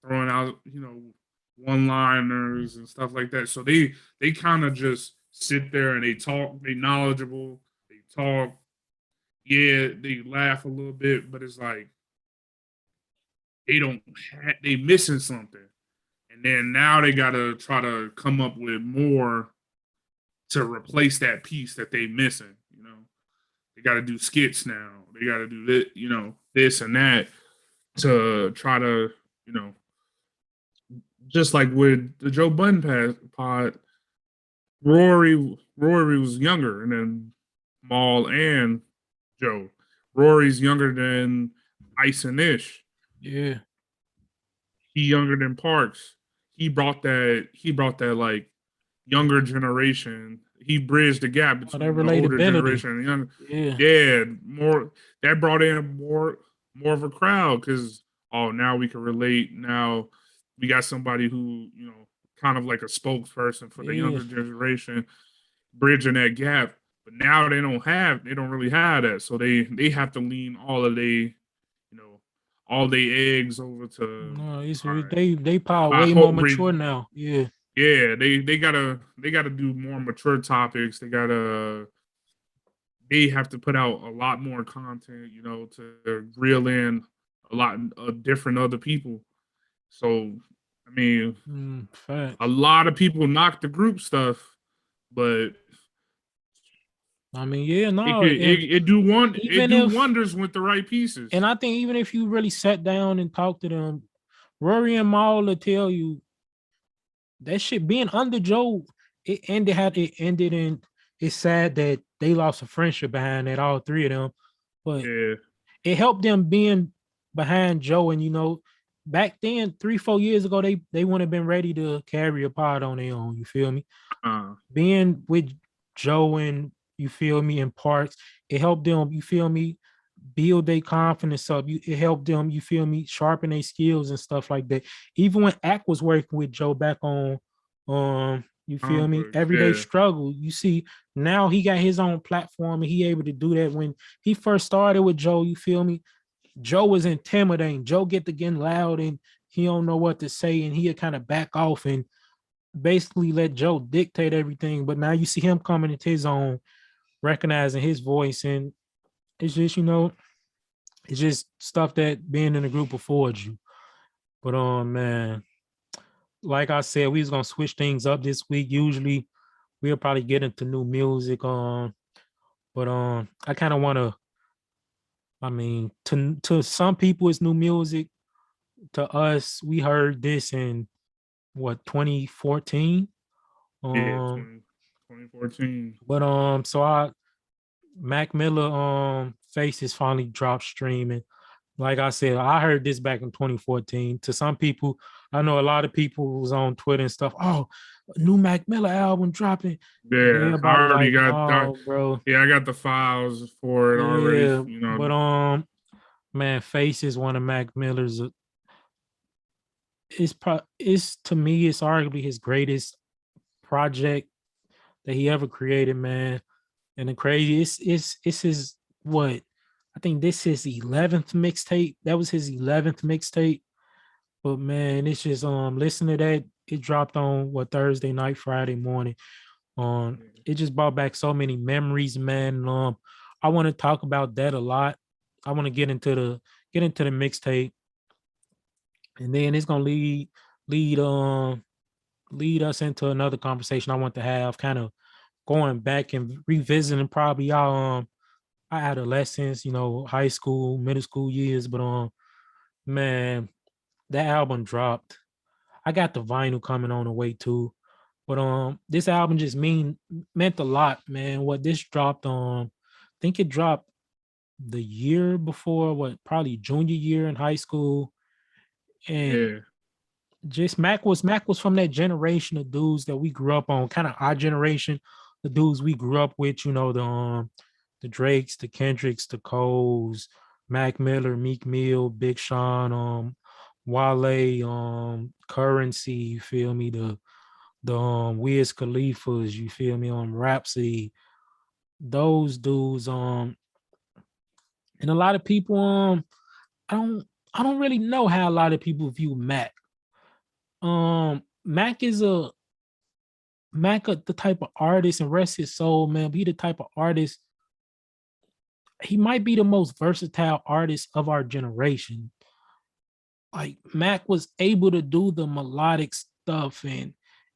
throwing out one liners and stuff like that. So they kind of just sit there and they talk. They knowledgeable. They talk. Yeah, they laugh a little bit, but it's like they missing something. And then now they gotta try to come up with more to replace that piece that they missing. They got to do skits now. They got to do this and that to try to, just like with the Joe Budden pod. Rory was younger, and then Maul and Joe. Rory's younger than Ice and Ish. Yeah. He younger than Parks. He brought that like younger generation. He bridged the gap Oh, that between the older relatability. generation and the younger. Yeah. Yeah, more that brought in more of a crowd because now we can relate. Now we got somebody who kind of like a spokesperson for the Yeah. younger generation, bridging that gap. But now they don't really have that, so they have to lean all their eggs over to. No, it's All right, they power I way more hope mature now. Yeah. yeah, they gotta do more mature topics. They have to put out a lot more content, to reel in a lot of different other people. So, I mean, a Facts. lot of people knock the group stuff, but I mean, yeah, it no, could and it even do if, wonders with the right pieces. and I think even if you really sat down and talked to them, Rory and Maul will tell you that shit being under Joe, it ended how it ended, and it's sad that they lost a friendship behind that, all three of them. But Yeah, it helped them being behind Joe. And back then, 3-4 years ago, they wouldn't have been ready to carry a pod on their own. You feel me? uh, Being with Joe and you feel me, and Parks, it helped them, you feel me, build their confidence up. It helped them, you feel me, sharpen their skills and stuff like that. Even when Ack was working with Joe back on you feel me, complex. Everyday Yeah, Struggle, you see now he got his own platform and he able to do that. When he first started with Joe, you feel me, Joe was intimidating. Joe get to getting loud and he don't know what to say, and he'll kind of back off and basically let Joe dictate everything. But now you see him coming into his own, recognizing his voice, and it's just, it's just stuff that being in a group affords you. But man, like I said, we was gonna switch things up this week. Usually we'll probably get into new music. But I kind of wanna, I mean, to some people it's new music. To us, we heard this in what, 2014. yeah, Um, 2014. but so Mac Miller Faces finally dropped streaming. Like I said, I heard this back in 2014. To some people, I know a lot of people was on Twitter and stuff. Oh, a new Mac Miller album dropping, and Yeah, I everybody already like, got. no, bro. Yeah, I got the files for it already. Yeah, You know. but man, Face is one of Mac Miller's. It's to me, it's arguably his greatest project that he ever created, man. And the crazy, it's his what? I think this is 11th mixtape. That was his 11th mixtape. But man, it's just listen to that. It dropped on what Thursday night, Friday morning. It just brought back so many memories, man. I want to talk about that a lot. I want to get into the mixtape, and then it's gonna lead lead us into another conversation I want to have, kind of going back and revisiting probably our adolescence, high school, middle school years. But man, that album dropped. I got the vinyl coming on the way too. But this album just meant a lot, man. What this dropped I think it dropped the year before, what, probably junior year in high school. And Yeah, just Mac was from that generation of dudes that we grew up on, kind of our generation, the dudes we grew up with, the Drakes, the Kendricks, the Coles, Mac Miller, Meek Mill, Big Sean, Wale, Currency, you feel me? The Wiz Khalifas, you feel me, on Rhapsody, those dudes, and a lot of people, I don't I don't really know how a lot of people view Mac. Mac is the type of artist, and rest his soul, man. Be the type of artist. He might be the most versatile artist of our generation. Like Mac was able to do the melodic stuff, and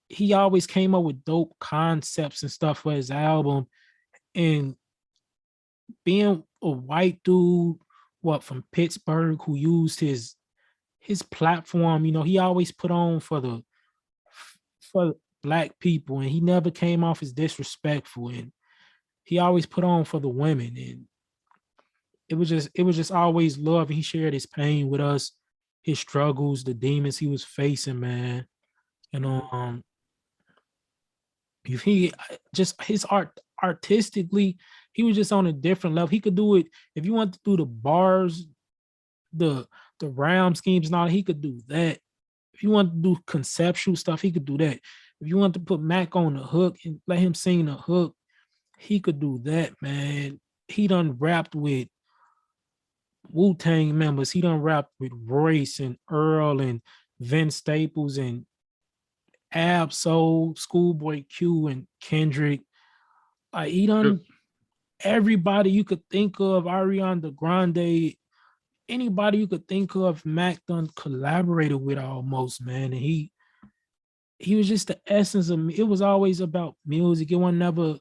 he always came up with dope concepts and stuff for his album. And being a white dude, what, from Pittsburgh, who used his platform, he always put on for black people, and he never came off as disrespectful, and he always put on for the women, and it was just always love. And he shared his pain with us, his struggles, the demons he was facing, man. And if he just his artistically, he was just on a different level. He could do it. If you want to do the bars, the the rhyme schemes and all, he could do that. If you want to do conceptual stuff, he could do that. If you want to put Mac on the hook and let him sing the hook, he could do that, man. He done rapped with Wu Tang members. He done rapped with Royce and Earl and Vince Staples and Ab Soul, Schoolboy Q and Kendrick. Like he yep, done everybody you could think of, Ariana Grande, anybody you could think of, Mac done collaborated with almost, man. And he was just the essence of me. It was always about music. It was never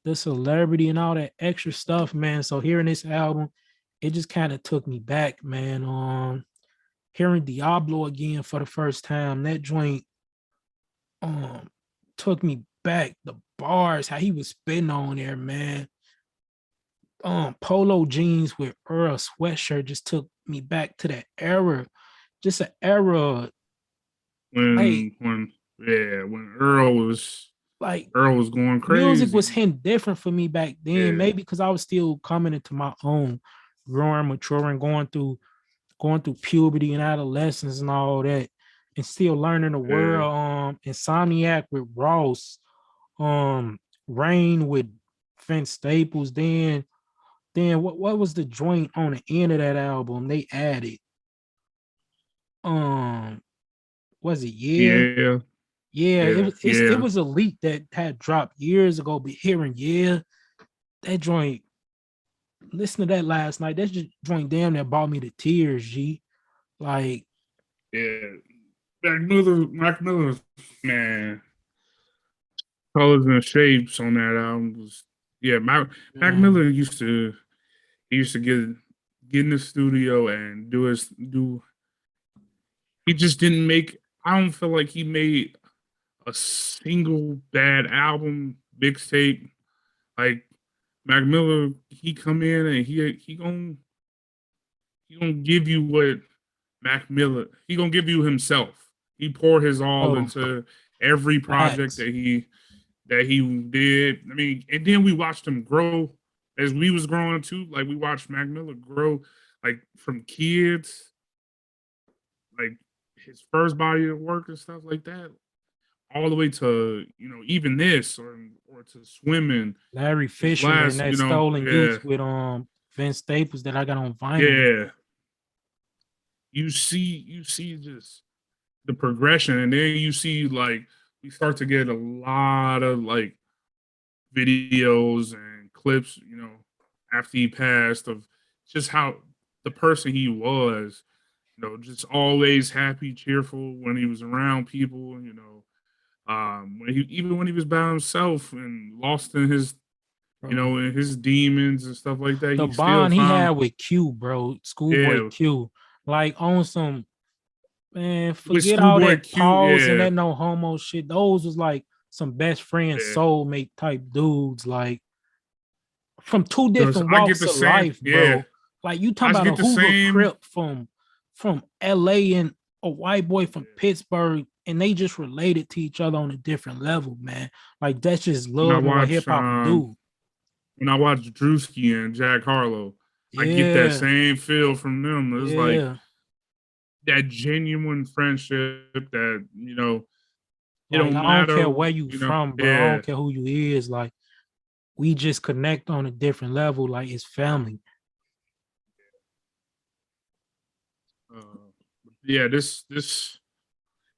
the celebrity and all that extra stuff, man. So hearing this album, it just kind of took me back, man. Hearing Diablo again for the first time, that joint um took me back. The bars, how he was spitting on there, man. Polo jeans with Earl sweatshirt just took me back to that era. Just an era, like when Earl was going music crazy. was hitting different for me back then. Yeah, Maybe because I was still coming into my own, growing, maturing, going through puberty and adolescence and all that, and still learning the yeah, world. Insomniac with Ross, Rain with Vince Staples. Then what was the joint on the end of that album? They added, um, was it Yeah? yeah, Yeah, it yeah, was it yeah, was a leak that had dropped years ago, but hearing Yeah, that joint, listen to that last night. That just joint damn that brought me to tears, G. Like, yeah. Mac Miller, man, colors and shapes on that album was yeah. Mac man, Miller used to get in the studio and do. He just didn't make. I don't feel like he made a single bad album, mixtape. Like Mac Miller, he come in and he gonna give you what Mac Miller. He gonna give you himself. He poured his all Oh, into every project facts. that he did. I mean, and then we watched him grow as we was growing too. Like we watched Mac Miller grow, like from kids, like his first body of work and stuff like that, all the way to even this or to swimming. Larry His Fisherman, last, that stolen yeah, youth with Vince Staples that I got on vinyl. yeah. You see just the progression, and then you see like we start to get a lot of like videos and clips, after he passed of just how the person he was, just always happy, cheerful when he was around people, when he was by himself and lost in his, Bro. in his demons and stuff like that, The he still bond he had found, with Q, bro, Schoolboy yeah, Q, like on some man, with forget all Schoolboy that Q, pause and yeah, that no homo shit. Those was like some best friend, yeah. soulmate type dudes, like from two Because different I get walks the of same, life, yeah, bro. Like you talking I about a get the Hoover same. Crip from LA and a white boy from Pittsburgh, and they just related to each other on a different level, man. Like that's just When I loving what hip watch, hop do. when I watch Drewski and Jack Harlow, I get that Yeah, same feel from them. It's like yeah. that genuine friendship that it Like don't I don't care matter, where you from, bro. I yeah. don't care who you is. Like we just connect on a different level. Like it's family, Uh, yeah, this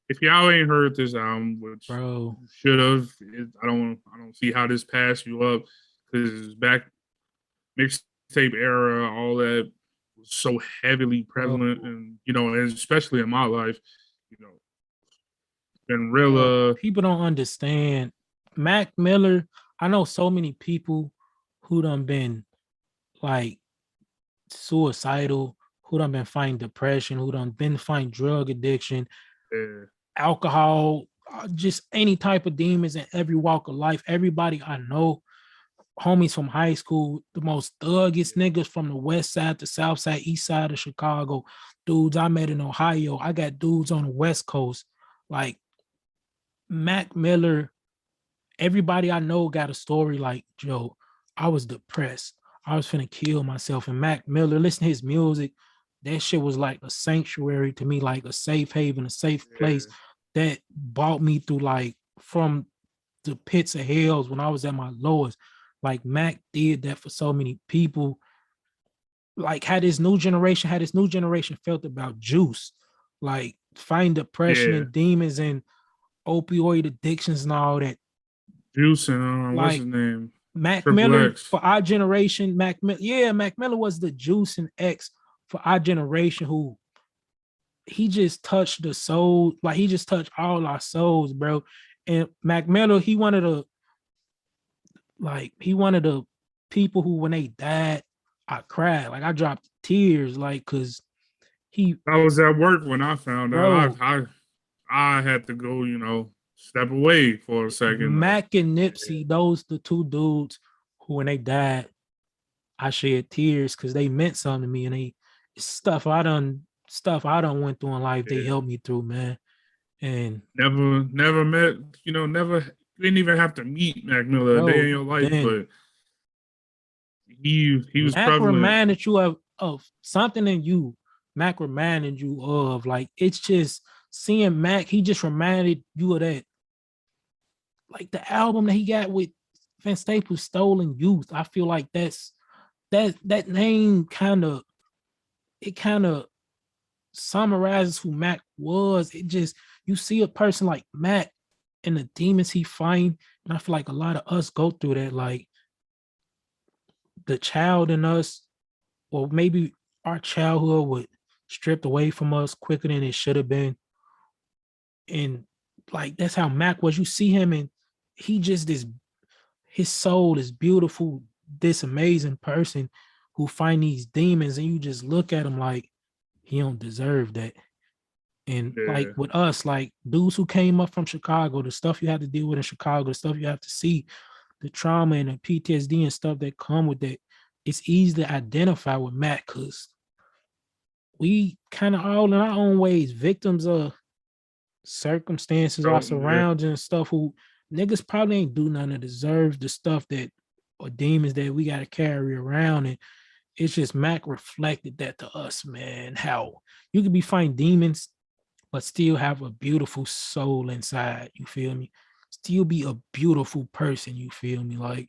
if y'all ain't heard this album, which bro. you should have, I don't see how this passed you up because it's back mixtape era, all that was so heavily Bro, prevalent, and and especially in my life, you know, been bro. real. People don't understand. Mac Miller. I know so many people who done been like suicidal, who done been fighting depression, who done been fighting drug addiction, Yeah, alcohol, just any type of demons in every walk of life. Everybody I know, homies from high school, the most thuggiest niggas from the west side, the south side, east side of Chicago, dudes I met in Ohio. I got dudes on the west coast. Like Mac Miller, everybody I know got a story like Joe. I was depressed. I was finna kill myself. And Mac Miller, listen to his music. That shit was like a sanctuary to me, like a safe haven, a safe place yeah, that brought me through like from the pits of hells when I was at my lowest. Like Mac did that for so many people. Like had this new generation felt about juice, like find depression yeah. and demons and opioid addictions and all that. Juice and what's his Like name? Mac Triple Miller X. for our generation, Mac Miller was the juice and X for our generation who he just touched the soul, like he just touched all our souls, bro. And Mac Miller, he wanted the people who when they died, I cried. Like I dropped tears, like cause he, I was at work when I found out. bro, I had to go, step away for a second. Like, Mac and Nipsey, those the two dudes who when they died, I shed tears because they meant something to me and they stuff I done went through in life, they yeah, helped me through, man. And never met, never didn't even have to meet Mac Miller a day in bro, your life, then but he was Mac prevalent. reminded you of something in you. Mac reminded you of like it's just seeing Mac, he just reminded you of that. Like the album that he got with Vince Staples, Stolen Youth. I feel like that name kind of summarizes who Mac was. It just you see a person like Mac and the demons he find, and I feel like a lot of us go through that. Like the child in us, or maybe our childhood was stripped away from us quicker than it should have been, and like that's how Mac was. You see him, and he just this his soul is beautiful, this amazing person who find these demons, and you just look at him like he don't deserve that. And like Yeah, with us, like dudes who came up from Chicago, the stuff you have to deal with in Chicago, the stuff you have to see, the trauma and the PTSD and stuff that come with that, it's easy to identify with Matt because we kind of all in our own ways victims of circumstances, our So yeah, surroundings and stuff who niggas probably ain't do nothing to deserve the stuff that or demons that we gotta carry around. And it's just Mac reflected that to us, man. How you could be fighting demons, but still have a beautiful soul inside. You feel me? Still be a beautiful person. You feel me? Like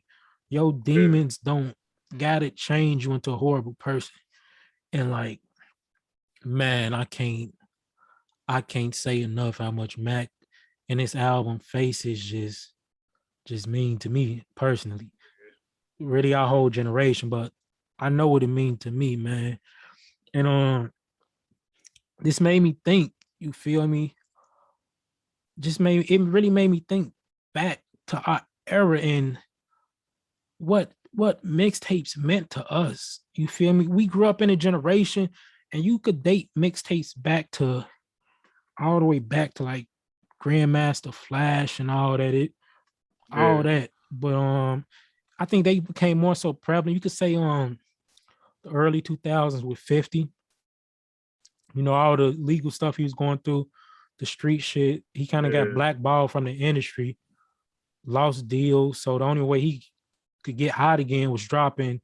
your yeah. demons don't gotta change you into a horrible person. And like, man, I can't say enough how much Mac and this album Faces just mean to me personally. Really our whole generation, but I know what it means to me, man. And this made me think, you feel me? It really made me think back to our era and what mixtapes meant to us. You feel me? We grew up in a generation and you could date mixtapes back to all the way back to like Grandmaster Flash and all Yeah. that. But I think they became more so prevalent. You could say the early 2000s with 50, all the legal stuff he was going through, the street shit. He kind of got Yeah. blackballed from the industry, lost deals. So the only way he could get hot again was dropping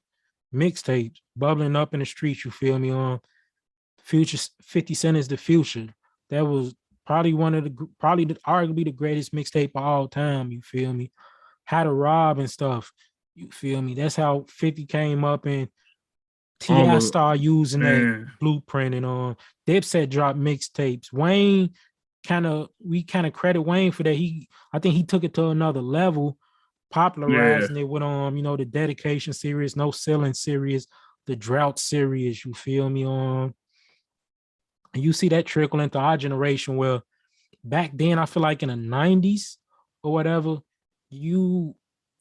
mixtapes, bubbling up in the streets. You feel me? Future 50 Cent is the future. That was probably arguably the greatest mixtape of all time. You feel me? How to rob and stuff. You feel me? That's how 50 came up and All T.I. the started using that man. blueprint and Dipset dropped mixtapes. Wayne we kind of credit Wayne for that. I think he took it to another level, Yeah. popularizing it with the dedication series, no ceiling series, the drought series, you feel me? And you see that trickle into our generation where back then I feel like in the 90s or whatever, you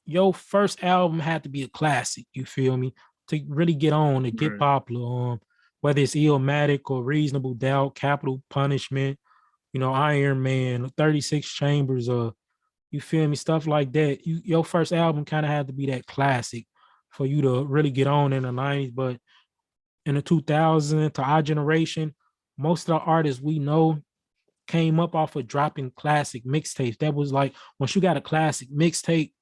your first album had to be a classic, you feel me? To really get on, to get Right. popular. Whether it's Illmatic or Reasonable Doubt, Capital Punishment, Iron Man, 36 Chambers, or you feel me, stuff like that. Your first album kind of had to be that classic for you to really get on in the 90s. But in the 2000s to our generation, most of the artists we know came up off of dropping classic mixtapes. That was like once you got a classic mixtape,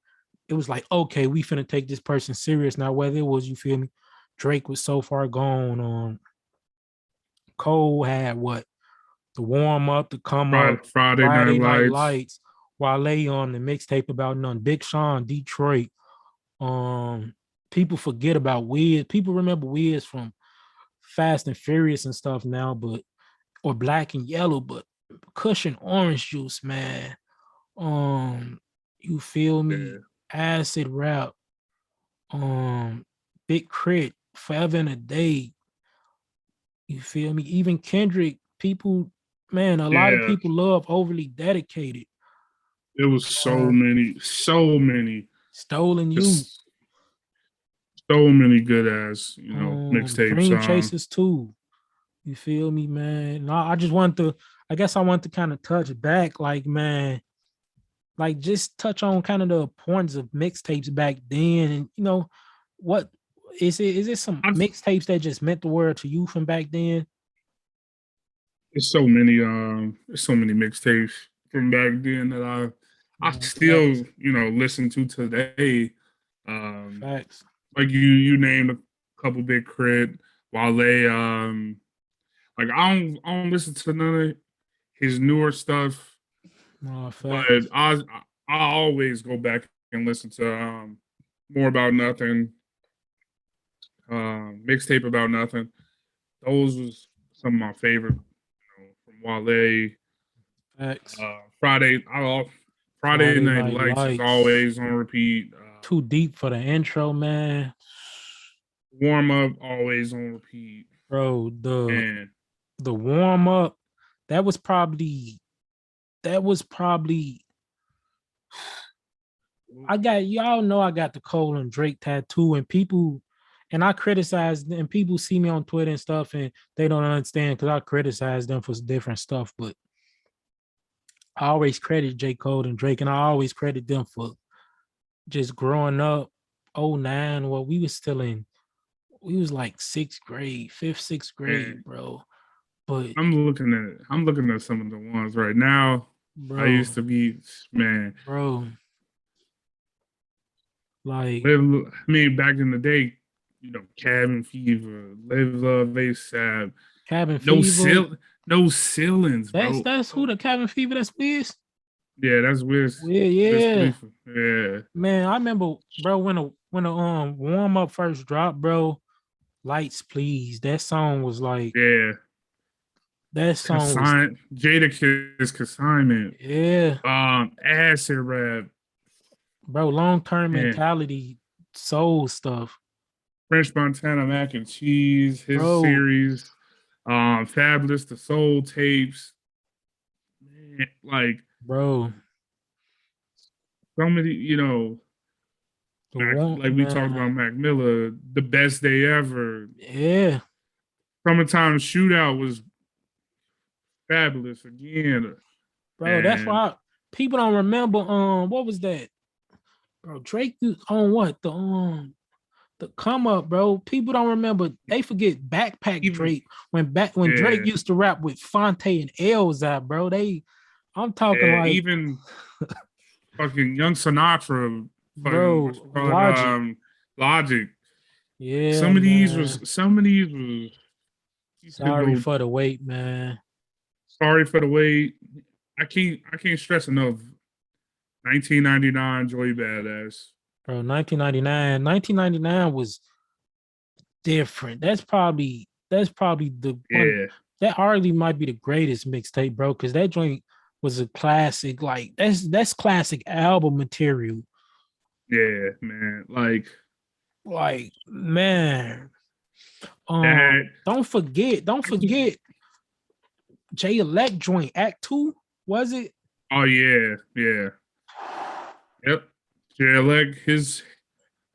it was like, okay, we finna take this person serious now. Whether it was, you feel me, Drake was so far gone. Cole had what? The warm up, the come up, Friday Night Friday Night Lights. Lights, Wale on the mixtape about none, Big Sean, Detroit. Um, People forget about Wiz. People remember Wiz from Fast and Furious and stuff now, but or Black and Yellow, but Cushion Orange Juice, man. Um, you feel me? Yeah. Acid Rap, um, Big Crit, Forever and a Day. You feel me? Even Kendrick, people, man, a lot of Yeah. people love Overly Dedicated. It was so Um, many, so many, Stolen Youth, just so many good ass, mixtapes. Dream Chasers too. You feel me, man? No, I just want to, I guess I want to kind of touch back, like, man, like just touch on kind of the importance of mixtapes back then. And what is it some I, mixtapes that just meant the world to you from back then? there's so many mixtapes from back then that I still, Facts. listen to today. Um, Facts. like you named a couple Big Crit, Wale. Like I don't listen to none of his newer stuff, No, but facts. I always go back and listen to more about nothing, mixtape about nothing. Those was some of my favorite, from Wale. Facts. Friday Friday Night Night Lights is Lights. always on repeat. Too deep for the intro, man. Warm up always on repeat. Bro, the And the warm up, that was probably that was probably I got y'all know I got the Cole and Drake tattoo, and I criticize and people see me on Twitter and stuff and they don't understand because I criticize them for different stuff, but I always credit J. Cole and Drake, and I always credit them for just growing up. '09, well, we was like sixth grade, fifth, sixth grade, and bro. But I'm looking at some of the ones right now. I bro, used to be, man, bro, like I mean, back in the day, Cabin Fever, Live Love ASAP, Cabin no Fever. no ceilings, That's bro. that's who the Cabin Fever. That's Wiz. Yeah, that's Yeah, Wiz yeah. Khalifa. Yeah, Man, I remember, bro, when the warm up first dropped, bro. Lights, please. That song was like yeah. that song was Jadakiss consignment. yeah, Acid rap. bro. Long term Man, mentality, soul stuff, French Montana Mac and Cheese, his bro, series. Fabulous, the Soul tapes. Man, like bro. somebody, The one like we talked about man, Mac Miller, the best day ever. yeah, Summertime Shootout was fabulous again. bro. That's And why people don't remember. What was that, bro? Drake on what the come up, bro. People don't remember. They forget Backpack even Drake when Drake yeah, used to rap with Fonte and Elzai, bro. I'm talking yeah, like, even fucking Young Sinatra, fucking what you bro, call it, Logic. Logic. Yeah, man. Some of these was used to Sorry go. for the wait, man. Sorry for the wait. I can't stress enough. 1999, Joey Badass. Bro, 1999 was different. That's probably the one Yeah, that hardly might be the greatest mixtape, bro, because that joint was a classic. Like that's classic album material. yeah, man. Like Like, man. that. Don't forget J Elect joint Act 2, was it? Oh yeah, yeah, yep. J-Leg, his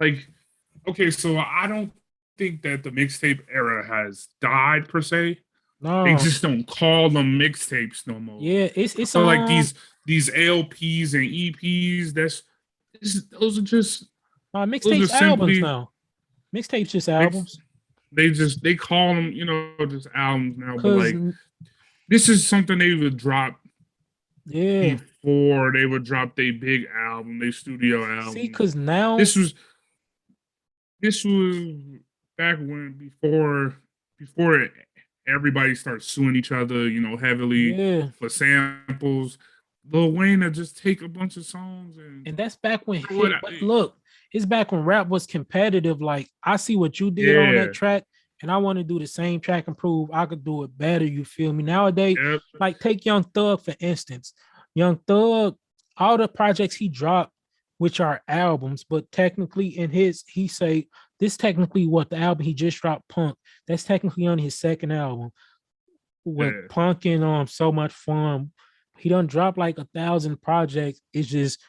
like. Okay, so I don't think that the mixtape era has died per se. They No. just don't call them mixtapes no more. Yeah, I it's feel like these LPs and EPs, those are mixtapes albums simply now. Mixtapes just mix. albums. They call them just albums now, but Cause like this is something they would drop yeah. before they would drop their big album, their studio See, album. cause now, This was this was back when before everybody started suing each other, heavily yeah. for samples. Lil Wayne would just take a bunch of songs and And that's back when throw it hit, but look, it's back when rap was competitive. Like, I see what you did on that yeah, track, and I want to do the same track and prove I could do it better. You feel me? Nowadays, yep, like take Young Thug, for instance. Young Thug, all the projects he dropped, which are albums, but technically in his, he say this technically what the album he just dropped, Punk. That's technically on his second album with yeah, Punk and So Much Fun. He done dropped like 1,000 projects. It's just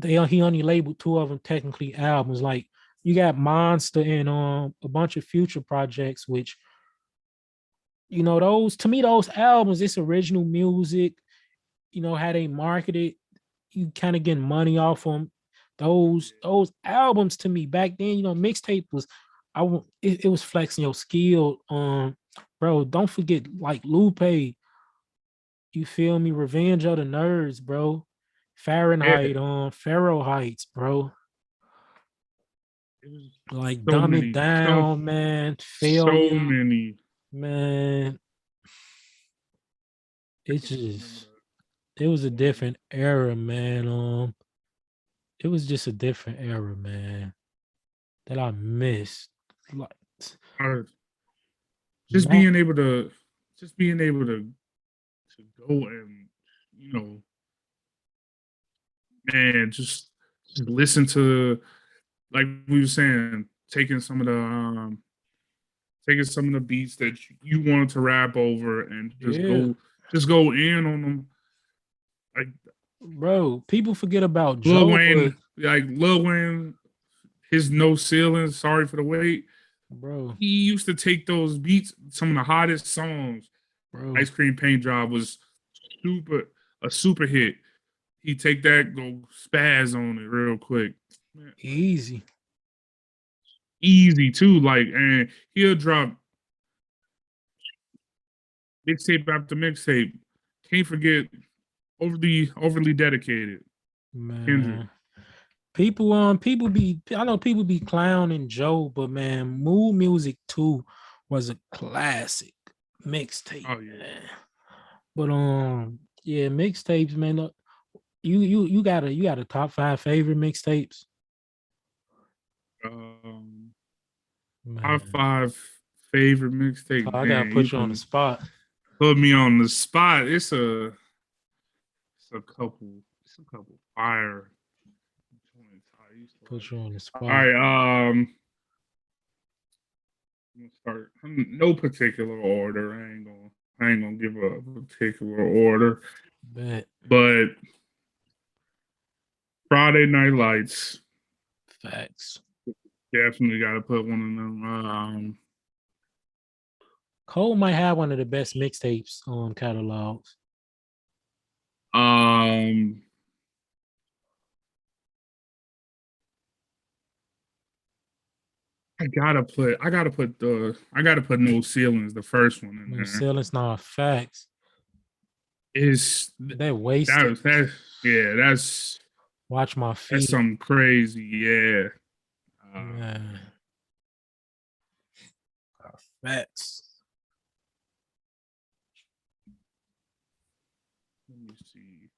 he only labeled two of them technically albums. Like you got Monster and a bunch of future projects, which those to me those albums, it's original music. How they market it, you kind of getting money off them. Those albums to me back then, mixtape was it was flexing your skill. Bro, don't forget like Lupe. You feel me? Revenge of the Nerds, bro. yeah. Fahrenheit on Pharaoh Heights, bro. It was Like so dumb it many, down, man. so Failure, many. man. I It's can't remember just it was a the one. different era, man. It was just a different era, man, that I missed. Like, Uh, just man, being able to, just being able to go and you know, man, just listen to like we were saying, taking some of the beats that you wanted to rap over and yeah, just go in on them. Like bro. People forget about Joe, but Lil Wayne, his no ceiling, sorry for the wait. bro, He used to take those beats, some of the hottest songs. bro, Ice Cream Paint Job was super a super hit. He take that, go spaz on it real quick. Man, like easy. easy too. Like, and he'll drop mixtape after mixtape. Can't forget overly dedicated. Kendrick. Man. People be I know people be clowning Joe, but man, Mood Music 2 was a classic mixtape, Oh yeah. man. But yeah, mixtapes, man. Look, you got a top five favorite mixtapes? Um, Top Man. five favorite So mixtape. I gotta Man, you put you on the can spot. put me on the spot. It's a couple fire joints I used to Put like. you on the All spot. right, I'm gonna start. No particular order. I ain't gonna give a particular order, Bet. but Friday Night Lights Facts. definitely got to put one of them. Cole might have one of the best mixtapes catalogs. Um, I gotta put No Ceilings, the first one in No there. ceilings, not facts. Is That wasted. yeah, Watch my that's feet. something crazy. Yeah. Man. Facts. Let me see.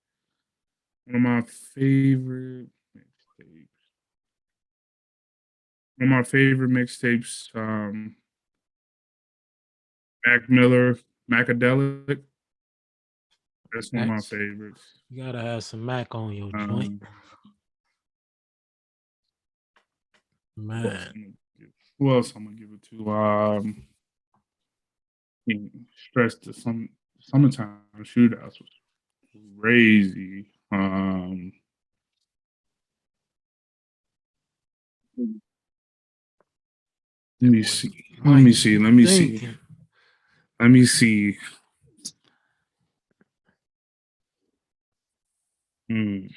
One of my favorite mixtapes. One of my favorite mixtapes. Mac Miller, Macadelic. That's one of my Facts. favorites. You gotta have some Mac on your joint. Um, who else Man. I'm gonna who else I'm gonna give it to? Stress to summertime shootouts was crazy. Let me Boy, see. Let Mike me see. be Let me see. thinking. Let me see. Hmm.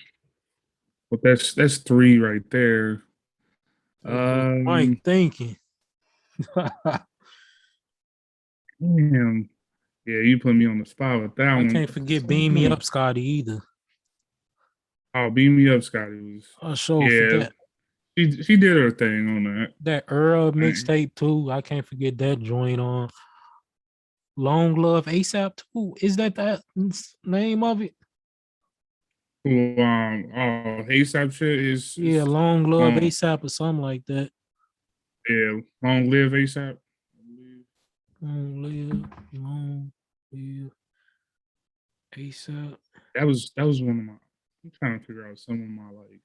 But that's three right there. That boy Mike Um, thinking. damn. Yeah, you put me on the spot with that I one. can't forget Beam Me Up Scotty either. Oh, beat me up, Scotty was. I sure Yeah, forget. she did her thing on that. That Earl Dang. mixtape too. I can't forget that joint on Long Love ASAP too. Is that name of it? Who oh ASAP shit Yeah, is Long Love long. ASAP or something like that. Yeah, long live ASAP. Long live ASAP. That was one of my. I'm trying to figure out some of my like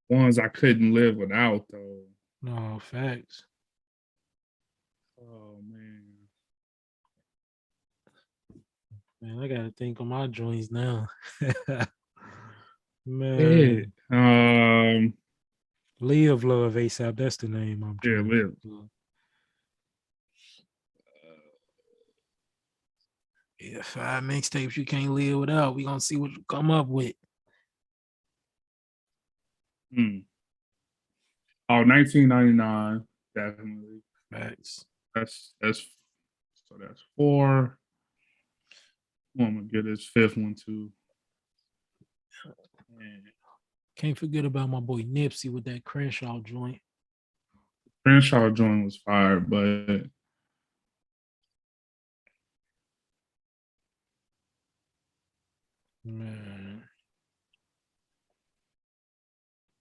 ones I couldn't live without though. No facts. Oh man. Man, I gotta think of my joints now. Yeah. Man, Live Love ASAP. That's the name I'm Yeah, trying to live. think of. Yeah, five mixtapes you can't live without. We gonna see what you come up with. Hmm. Oh, 1999, definitely. Facts. That's so that's four. Oh, I'm gonna get this fifth one too. And Can't forget about my boy Nipsey with that Crenshaw joint. Crenshaw joint was fire, but Man,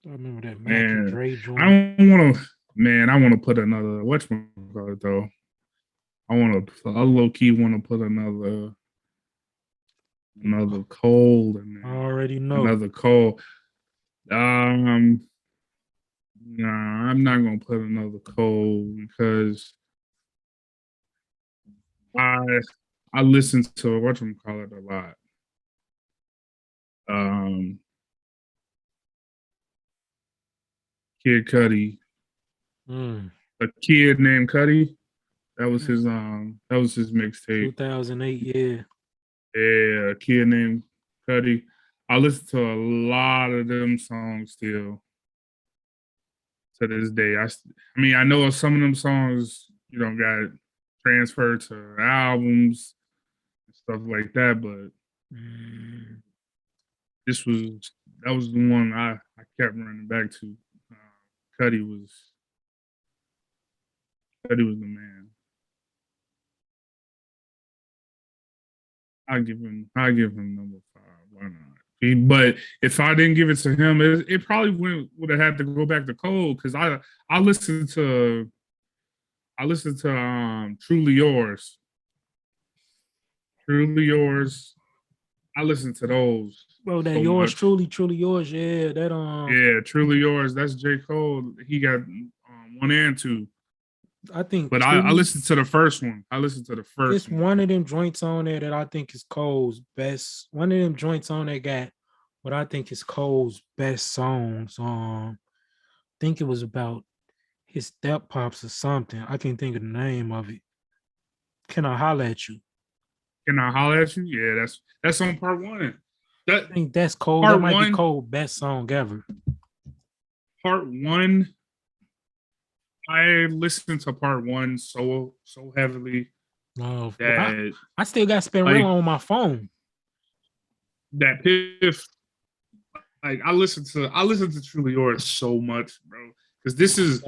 I remember that Mac and man, Dre I joint. don't want to. Man, I want to put another. Whatchamacallit though? I want to. I low key want to put another cold in I there. already know. Another cold. Um, nah, I'm not gonna put another cold because I I listen to whatchamacallit a lot. Um, Kid Cudi, Mm. a kid named Cudi. That was his mixtape. 2008, yeah. Yeah, a kid named Cudi. I listen to a lot of them songs still to this day. I mean, I know some of them songs, got transferred to albums, stuff like that. But Mm. that was the one I kept running back to. Cudi was Cudi was the man. I give him number 5. Why not? But if I didn't give it to him, it probably would have had to go back to Cole because I listened to Truly Yours. Truly Yours. I listened to those Bro, that so yours much. truly yours. Yeah, that Yeah, Truly Yours. That's J. Cole. He got 1 and 2. I think But I truly listened to the first one. I listened to the first it's one. one of them joints on there that I think is Cole's best. One of them joints on there got what I think is Cole's best songs. I think it was about his step pops or something. I can't think of the name of it. Can I holler at you? Can I holler at you? Yeah, that's on part 1. That I think that's Cole. That part might be 1. Cole's best song ever. Part 1. I listened to part 1 so heavily Oh, that I still got Spin like Real on my phone. that Piff. Like I listened to Truly Yours so much, bro. Because this is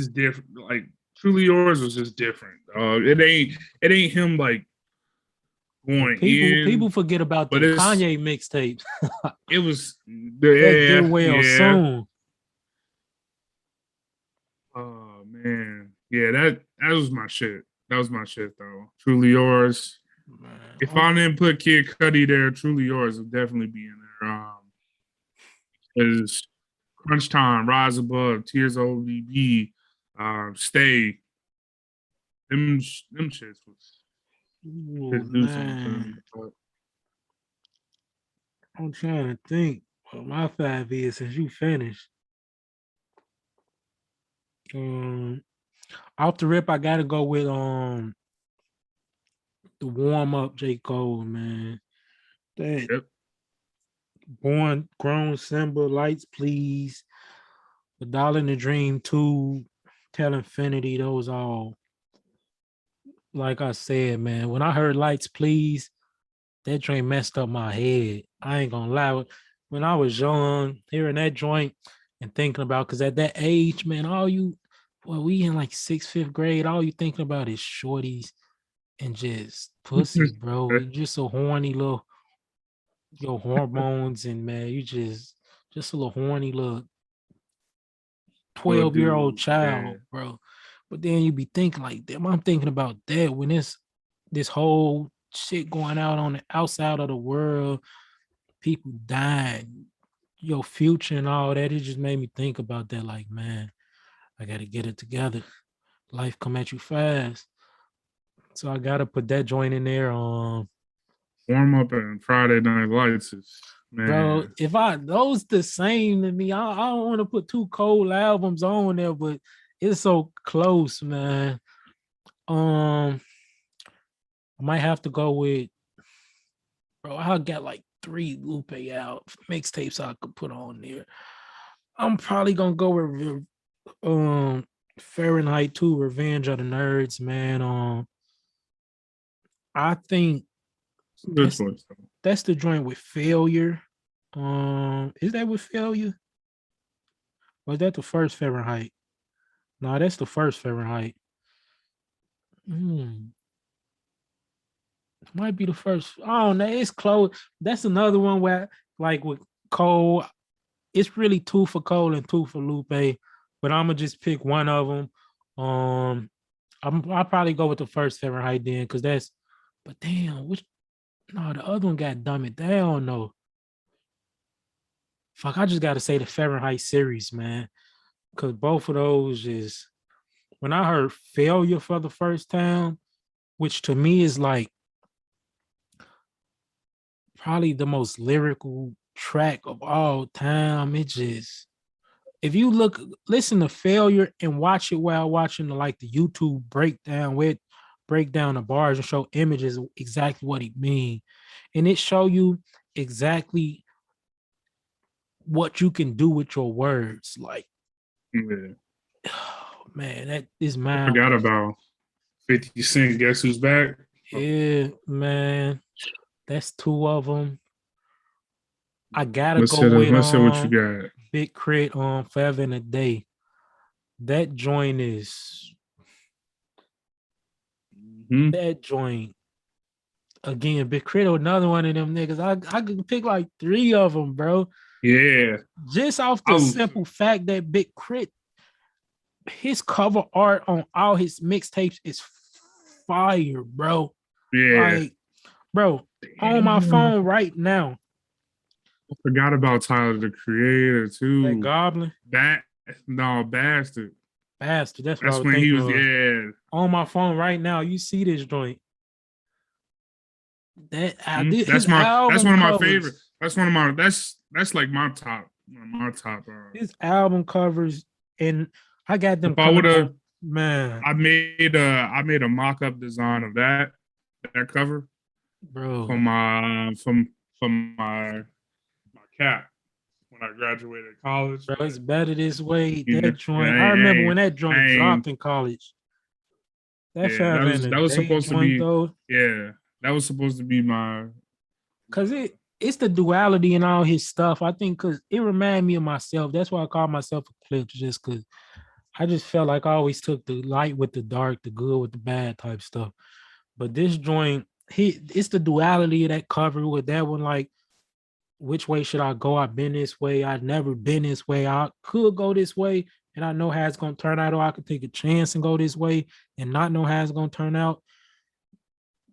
different. Like Truly Yours was just different. It ain't him like Well, going in, people forget about but them Kanye mixtapes. it was That get yeah, well yeah. soon. Oh man. Yeah, that was my shit. That was my shit though. Truly Yours. If Man, I didn't put Kid Cudi there, Truly Yours would definitely be in there. Is Crunch Time, Rise Above, Tears ODB, Stay. Them shits was ooh, could do something for me. man. I'm trying to think what my 5 is since you finished. Um, Off the rip, I gotta go with the warm up J. Cole, man. That Yep. Born Grown Simba, Lights Please, The Dollar in the Dream 2, Tell Infinity, those all. Like I said, man, when I heard Lights Please, that joint messed up my head. I ain't gonna lie. When I was young, hearing that joint and thinking about, because at that age, man, we in like 6th, 5th grade, all you thinking about is shorties and just pussy, bro. You just a horny little, your hormones, and man, you just a little horny little Little 12-year-old dude. Yeah. child, bro. But then you be thinking like, damn, I'm thinking about that when this whole shit going out on the outside of the world, people dying, your future and all that. It just made me think about that. Like, man, I gotta get it together. Life come at you fast. So I gotta put that joint in there. Warm Up and Friday Night Lights is Bro, man. if I those the same to me, I don't want to put 2 Cole albums on there, but it's so close, man. I might have to go with, bro. I got like 3 Lupe out mixtapes I could put on there. I'm probably gonna go with Fahrenheit 2, Revenge of the Nerds, man. I think Good that's choice though. that's the joint with Failure. Is that with Failure? Or is that the first Fahrenheit? No, that's the first Fahrenheit. Hmm. Might be the first. I don't know. It's close. That's another one where, like with Cole, it's really 2 for Cole and 2 for Lupe. But I'm gonna just pick one of them. I'll probably go with the first Fahrenheit then, because that's. But damn, which no, the other one got Dumb It Down though. Fuck, I just gotta say the Fahrenheit series, man. Cause both of those is when I heard Failure for the first time, which to me is like probably the most lyrical track of all time. It just if you listen to Failure and watch it while watching the YouTube breakdown where it break down the bars and show images exactly what it mean. And it show you exactly what you can do with your words. Like, Yeah. oh, man, that is I mind forgot blowing. about 50 Cent, Guess Who's Back? Yeah, man. That's two of them. I gotta Let's go hit up. with Let's see what you got. Big Crit on Forever and a Day. That joint is Hmm. that joint again. Big Crit, another one of them niggas. I could pick like three of them, bro. Yeah. Just off I the was, simple fact that Big Crit, his cover art on all his mixtapes is fire, bro. yeah. Like, bro, on my Damn. phone right now, I forgot about Tyler the Creator that too. Goblin Bastard. bastard. That's what I That's was when he thinking was, of. yeah. On my phone right now, you see this joint. That I Mhm. did his That's album one of my favorite. covers. That's one of my that's like my top one of my top. His album covers, and I got them If I coming would have, on, man, I made a mock up design of that cover bro, from my cap when I graduated college. bro. But It's better this way. you know, That joint. I remember when that I joint ain't dropped in college. That yeah, Forever in a that was Day supposed to joint be though, yeah, that was supposed to be my cause it's the duality in all his stuff. I think cause it reminded me of myself. That's why I call myself Eclipse, just cause I just felt like I always took the light with the dark, the good with the bad type stuff. But this joint, it's the duality of that cover with that one, like, which way should I go? I've been this way. I've never been this way. I could go this way and I know how it's gonna turn out, or I could take a chance and go this way and not know how it's gonna turn out.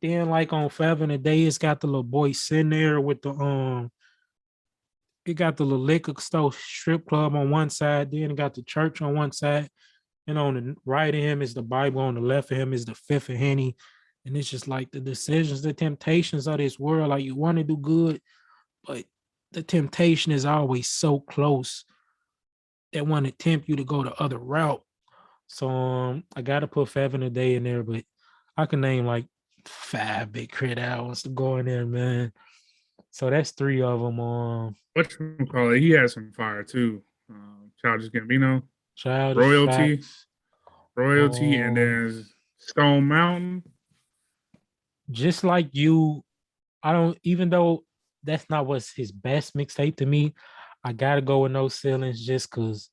Then like on Forever and a Day, it's got the little boy sitting there with the it got the little liquor store strip club on one side, then it got the church on one side, and on the right of him is the Bible, on the left of him is the fifth of Henny. And it's just like the decisions, the temptations of this world. Like you want to do good, but the temptation is always so close that want to tempt you to go the other route. So I gotta put Forever and a Day in there, but I can name like 5 Big Crit albums to go in there, man. So that's 3 of them. what you call it. He had some fire too. Childish Gambino, Childish royalty, Facts. and Um, then Stone Mountain. just like you, I don't, even though that's not what's his best mixtape to me, I gotta go with No Ceilings just because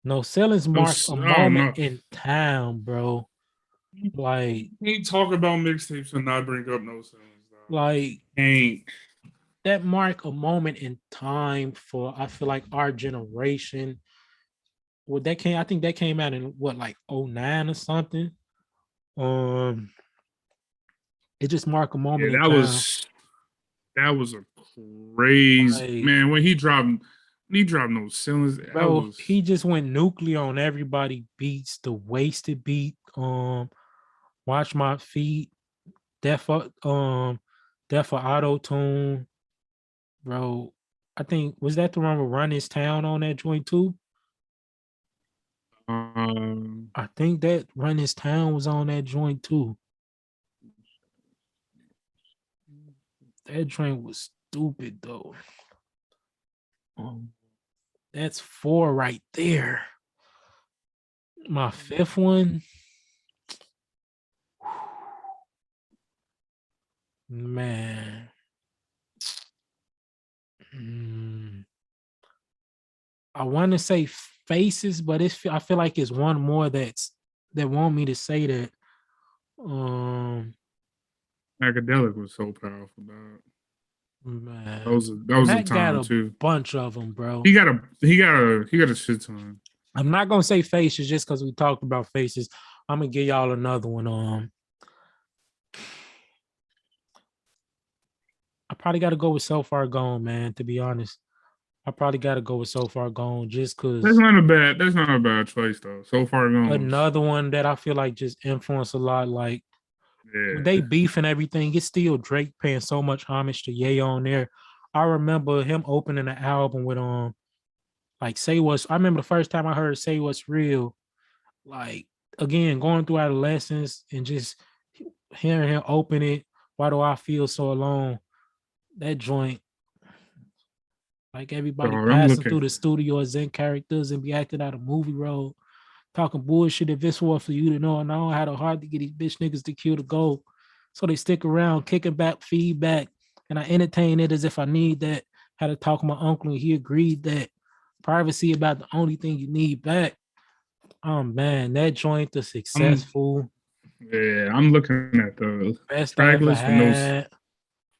No Ceilings No, mark a oh moment no, in time, bro. Like, he talk about mixtapes and not bring up No Ceilings. like Ain't that mark a moment in time for, I feel like, our generation. Well, that came, I think that came out in what, like '09 or something. Um, it just marked a yeah, moment in time. that was a crazy Like, man when he dropped No Ceilings. That bro, was he just went nuclear on everybody beats, the wasted beat, watch my feet, death for death for auto tune, bro. I think was that the one with Run This Town on that joint too? um I think that Run This Town was on that joint too. That joint was stupid though. Um, that's 4 right there. My 5th one, man. Mm, I want to say Faces, but I feel like it's one more that want me to say that. Um, Macadelic was so powerful, dog. man, That was a Mac got time a too. bunch of them, bro. He got a shit ton. I'm not gonna say Faces just because we talked about Faces. I'm gonna give y'all another one. I probably got to go with So Far Gone, man. To be honest, I probably got to go with So Far Gone just because That's not a bad choice though. So far goes. another one that I feel like just influenced a lot. Like when they Yeah. beef and everything, it's still Drake paying so much homage to Ye on there. I remember him opening the album with like Say What's. I remember the first time I heard Say What's Real. Like again, going through adolescence and just hearing him open it. Why do I feel so alone? That joint, like everybody Dog, I'm passing through looking. the studio as in characters and be acting out a movie role. talking bullshit if it's for you to know. And I don't have the heart to get these bitch niggas to kill the goal. So they stick around, kicking back feedback, and I entertain it as if I need that. Had to talk to my uncle, and he agreed that privacy about the only thing you need back. Man, that joint is I'm successful. yeah, I'm looking at the Best I track ever list for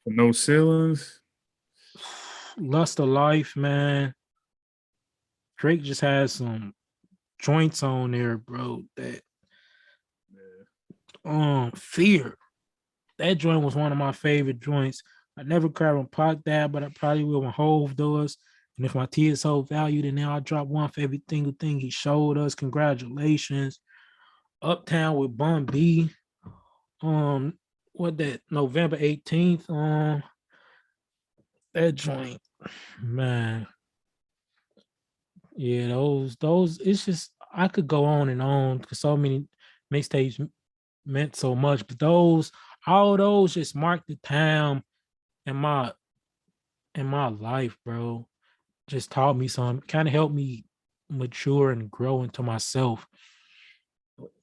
no had. ceilings. Lust of Life, man. Drake just has some joints on there, bro. That Fear. That joint was one of my favorite joints. I never cried when Pac died, but I probably will when Hove does. And if my tears hold value, then now I drop one for every single thing he showed us. Congratulations. Uptown with Bun B. What that November 18th. That joint, man. Yeah, those. It's just I could go on and on because so many mixtapes meant so much, but all those just marked the time in my life, bro. Just taught me something, kind of helped me mature and grow into myself.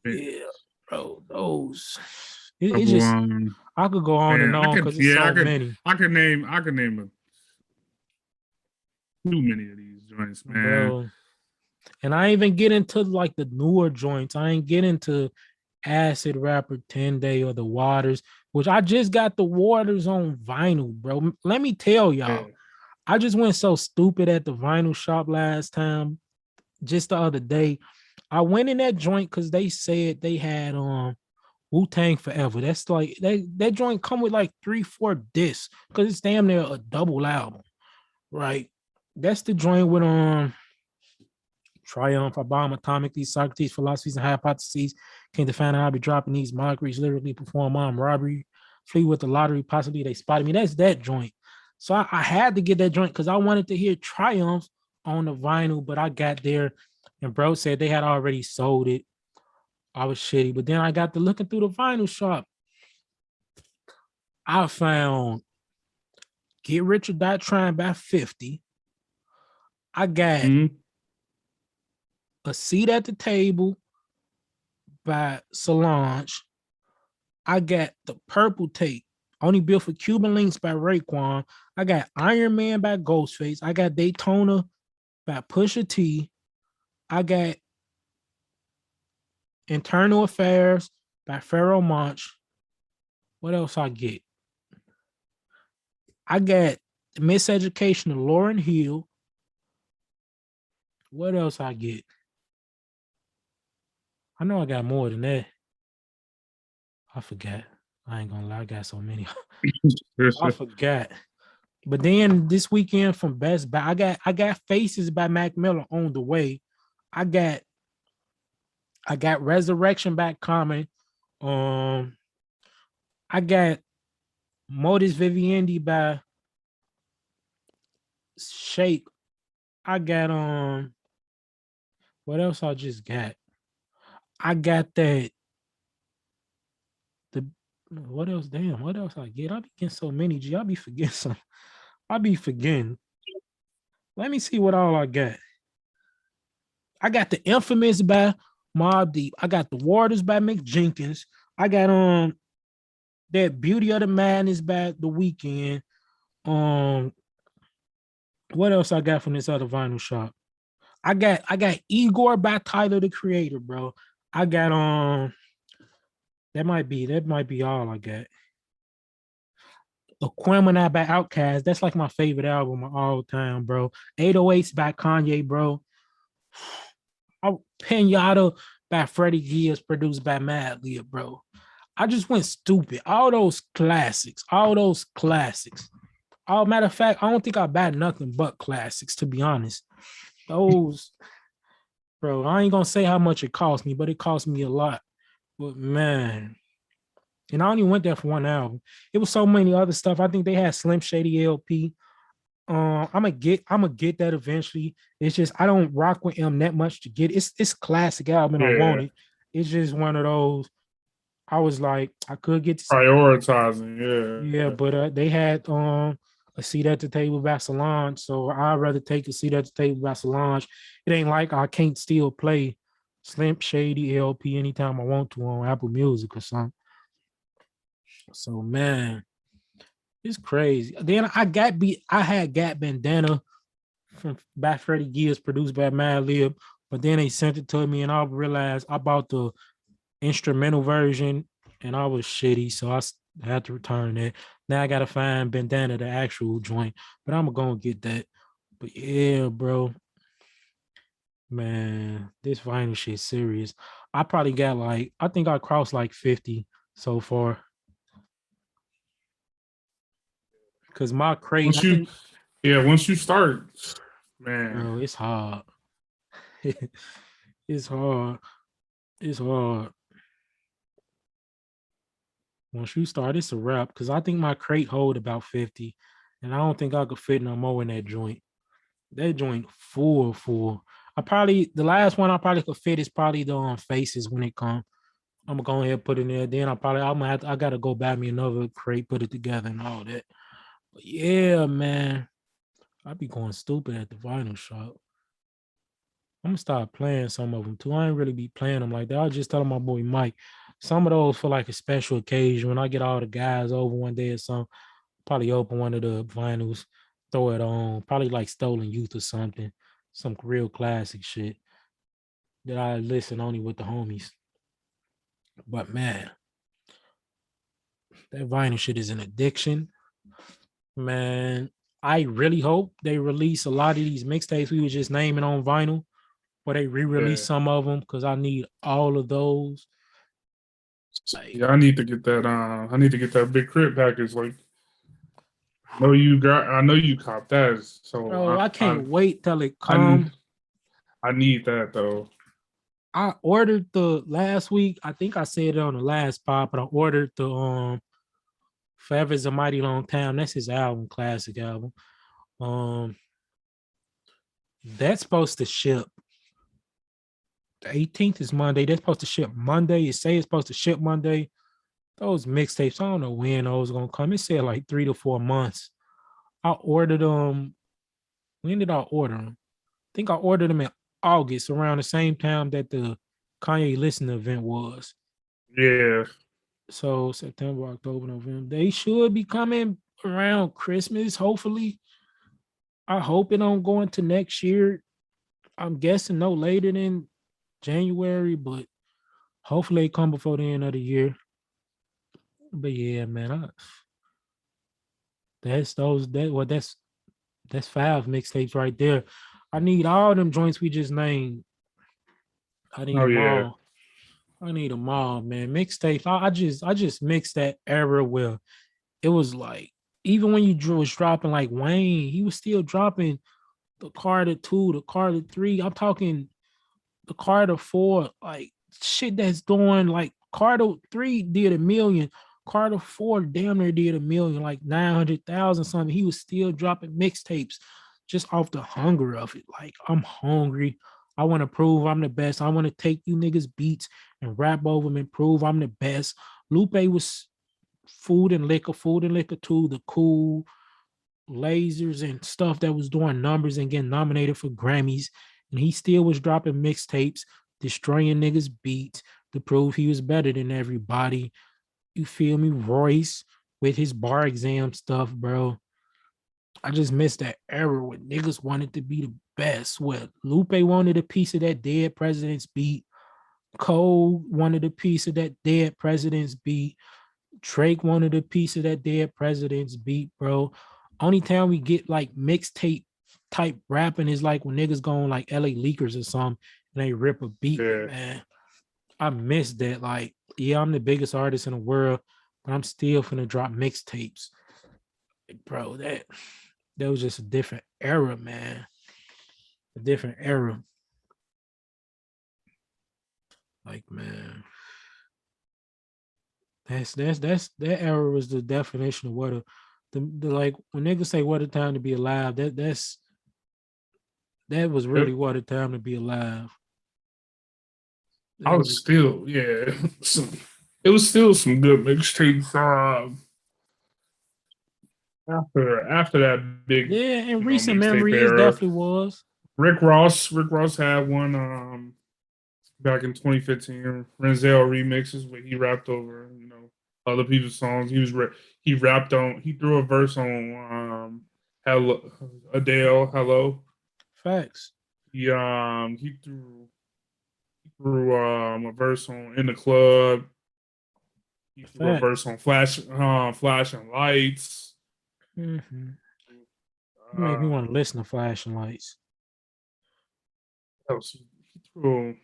Yeah, bro, those. It's Couple, just I could go on and man, on because it's so many, I could name too many of these joints, man. bro. And I ain't even get into like the newer joints. I ain't get into Acid Rapper 10 Day or the Waters, which I just got the Waters on vinyl, bro. Let me tell Yeah. y'all, I just went so stupid at the vinyl shop last time, just the other day. I went in that joint because they said they had Wu Tang Forever. That's like that joint come with like 3-4 discs because it's damn near a double album, right? That's the joint with Triumph, I bomb atomically, Socrates, philosophies, and hypotheses. Came to find out I'll be dropping these mockeries, literally perform armed robbery, flee with the lottery, possibly they spotted me. That's that joint. So I had to get that joint because I wanted to hear Triumph on the vinyl, but I got there and bro said they had already sold it. I was shitty. But then I got to looking through the vinyl shop. I found Get Rich or Die Trying by 50. I got A Seat at the Table by Solange. I got The Purple Tape, Only Built for Cuban Links by Raekwon. I got Iron Man by Ghostface. I got Daytona by Pusha T. I got Internal Affairs by Pharoah Monch. What else I get? I got Miseducation of Lauryn Hill. What else I get? I know I got more than that. I forgot. I ain't gonna lie, I got so many. I forgot. But then this weekend from Best Buy, I got Faces by Mac Miller on the way. I got Resurrection by Common. I got Modus Vivendi by Shake. I got what else I just got? I got that what else? Damn, what else I get? I be getting so many. G, I be forgetting some. I be forgetting. Let me see what all I got. I got the Infamous by Mobb Deep. I got the Waters by Mick Jenkins. I got that Beauty of the Madness by The Weeknd. What else I got from this other vinyl shop? I got Igor by Tyler the Creator, bro. I got that might be all I got. Aquemini by Outkast. That's like my favorite album of all time, bro. 808s by Kanye, bro. Pinata by Freddie Gibbs, produced by Madlib, bro. I just went stupid. All those classics. All matter of fact, I don't think I bought nothing but classics, to be honest. Those, bro, I ain't gonna say how much it cost me, but it cost me a lot. But man, and I only went there for one album. It was so many other stuff. I think they had Slim Shady LP. I'm gonna get that eventually. It's just I don't rock with him that much to get it. It's a classic album. I want it. It's just one of those. I was like, I could get to prioritizing, yeah, but they had A Seat at the Table by Solange, so I'd rather take A Seat at the Table by Solange. It ain't like I can't still play Slim Shady LP anytime I want to on Apple Music or something. So man, it's crazy. Then I had Gat Bandana from by Freddie Gibbs, produced by Madlib, but then they sent it to me and I realized I bought the instrumental version and I was shitty, so I had to return it. Now I gotta find Bandana, the actual joint, but I'm gonna get that. But yeah, bro, man, this vinyl shit serious. I probably got like I think I crossed like 50 so far. Cause my crate, Once I you, think, yeah, once you start, man, bro, it's hard. It's hard. It's hard. Once you start, it's a wrap. Cause I think my crate hold about 50. And I don't think I could fit no more in that joint. That joint full. I probably the last one I probably could fit is probably the faces when it comes. I'm gonna go ahead and put it in there. Then I gotta go buy me another crate, put it together and all that. But yeah, man. I be going stupid at the vinyl shop. I'm gonna start playing some of them too. I ain't really be playing them like that. I was just telling my boy Mike, some of those for like a special occasion. When I get all the guys over one day or something, probably open one of the vinyls, throw it on, probably like Stolen Youth or something, some real classic shit that I listen only with the homies. But man, that vinyl shit is an addiction. Man, I really hope they release a lot of these mixtapes we were just naming on vinyl, or they re-release yeah, some of them because I need all of those. Like, yeah. I need to get that. I need to get that big crib package. Like, know you got. I know you cop that. So bro, I I, can't wait till it I, come. I need that though. I ordered the last week. I think I said it on the last pod, but I ordered the Forever's a Mighty Long Time. That's his album, classic album. Um, that's supposed to ship. The 18th is Monday. That's supposed to ship Monday. It say it's supposed to ship Monday. Those mixtapes, I don't know when those gonna come. It said like 3 to 4 months. I ordered them. When did I order them? I think I ordered them in August, around the same time that the Kanye listening event was. Yeah, So September, October, November. They should be coming around Christmas, hopefully. I hope it don't go into next year. I'm guessing no later than January, but hopefully they come before the end of the year. But yeah, man, that's those that well, that's 5 mixtapes right there. I need all them joints we just named. I need oh them yeah, all. I need them all, man. Mixtapes. I just mixed that era where it was like even when was dropping like Wayne, he was still dropping the Carter 2, the Carter 3. I'm talking the Carter 4, like shit that's doing like Carter 3 did a million. Carter 4 damn near did a million, like 900,000 something. He was still dropping mixtapes just off the hunger of it. Like, I'm hungry. I want to prove I'm the best. I want to take you niggas beats and rap over them and prove I'm the best. Lupe was Food and Liquor too, the cool lasers and stuff that was doing numbers and getting nominated for Grammys. And he still was dropping mixtapes, destroying niggas' beats to prove he was better than everybody. You feel me? Royce with his bar exam stuff, bro. I just missed that era where niggas wanted to be the best. What Lupe wanted a piece of that dead president's beat. Cole wanted a piece of that dead president's beat. Drake wanted a piece of that dead president's beat, bro. Only time we get like mixtape type rapping is like when niggas go on like LA Leakers or something and they rip a beat, yeah. man. I miss that. Like, yeah, I'm the biggest artist in the world, but I'm still finna drop mixtapes. Like, bro, that was just a different era, man. A different era. Like, man, that's that era was the definition of what the like when niggas say what a time to be alive, that was really Yep. what a time to be alive. I That was was still yeah. It was still some good mixtapes. After that big, yeah, in recent mixtape memory, it era, definitely was. Rick Ross had one. back in 2015. Renzel remixes where he rapped over, other people's songs. He rapped on. He threw a verse on Hello Adele. Hello. Facts. He threw a verse on In the Club. He threw a Facts. verse on Flashing Lights. Mm-hmm. You make me Uh, want to listen to Flashing Lights. else? He threw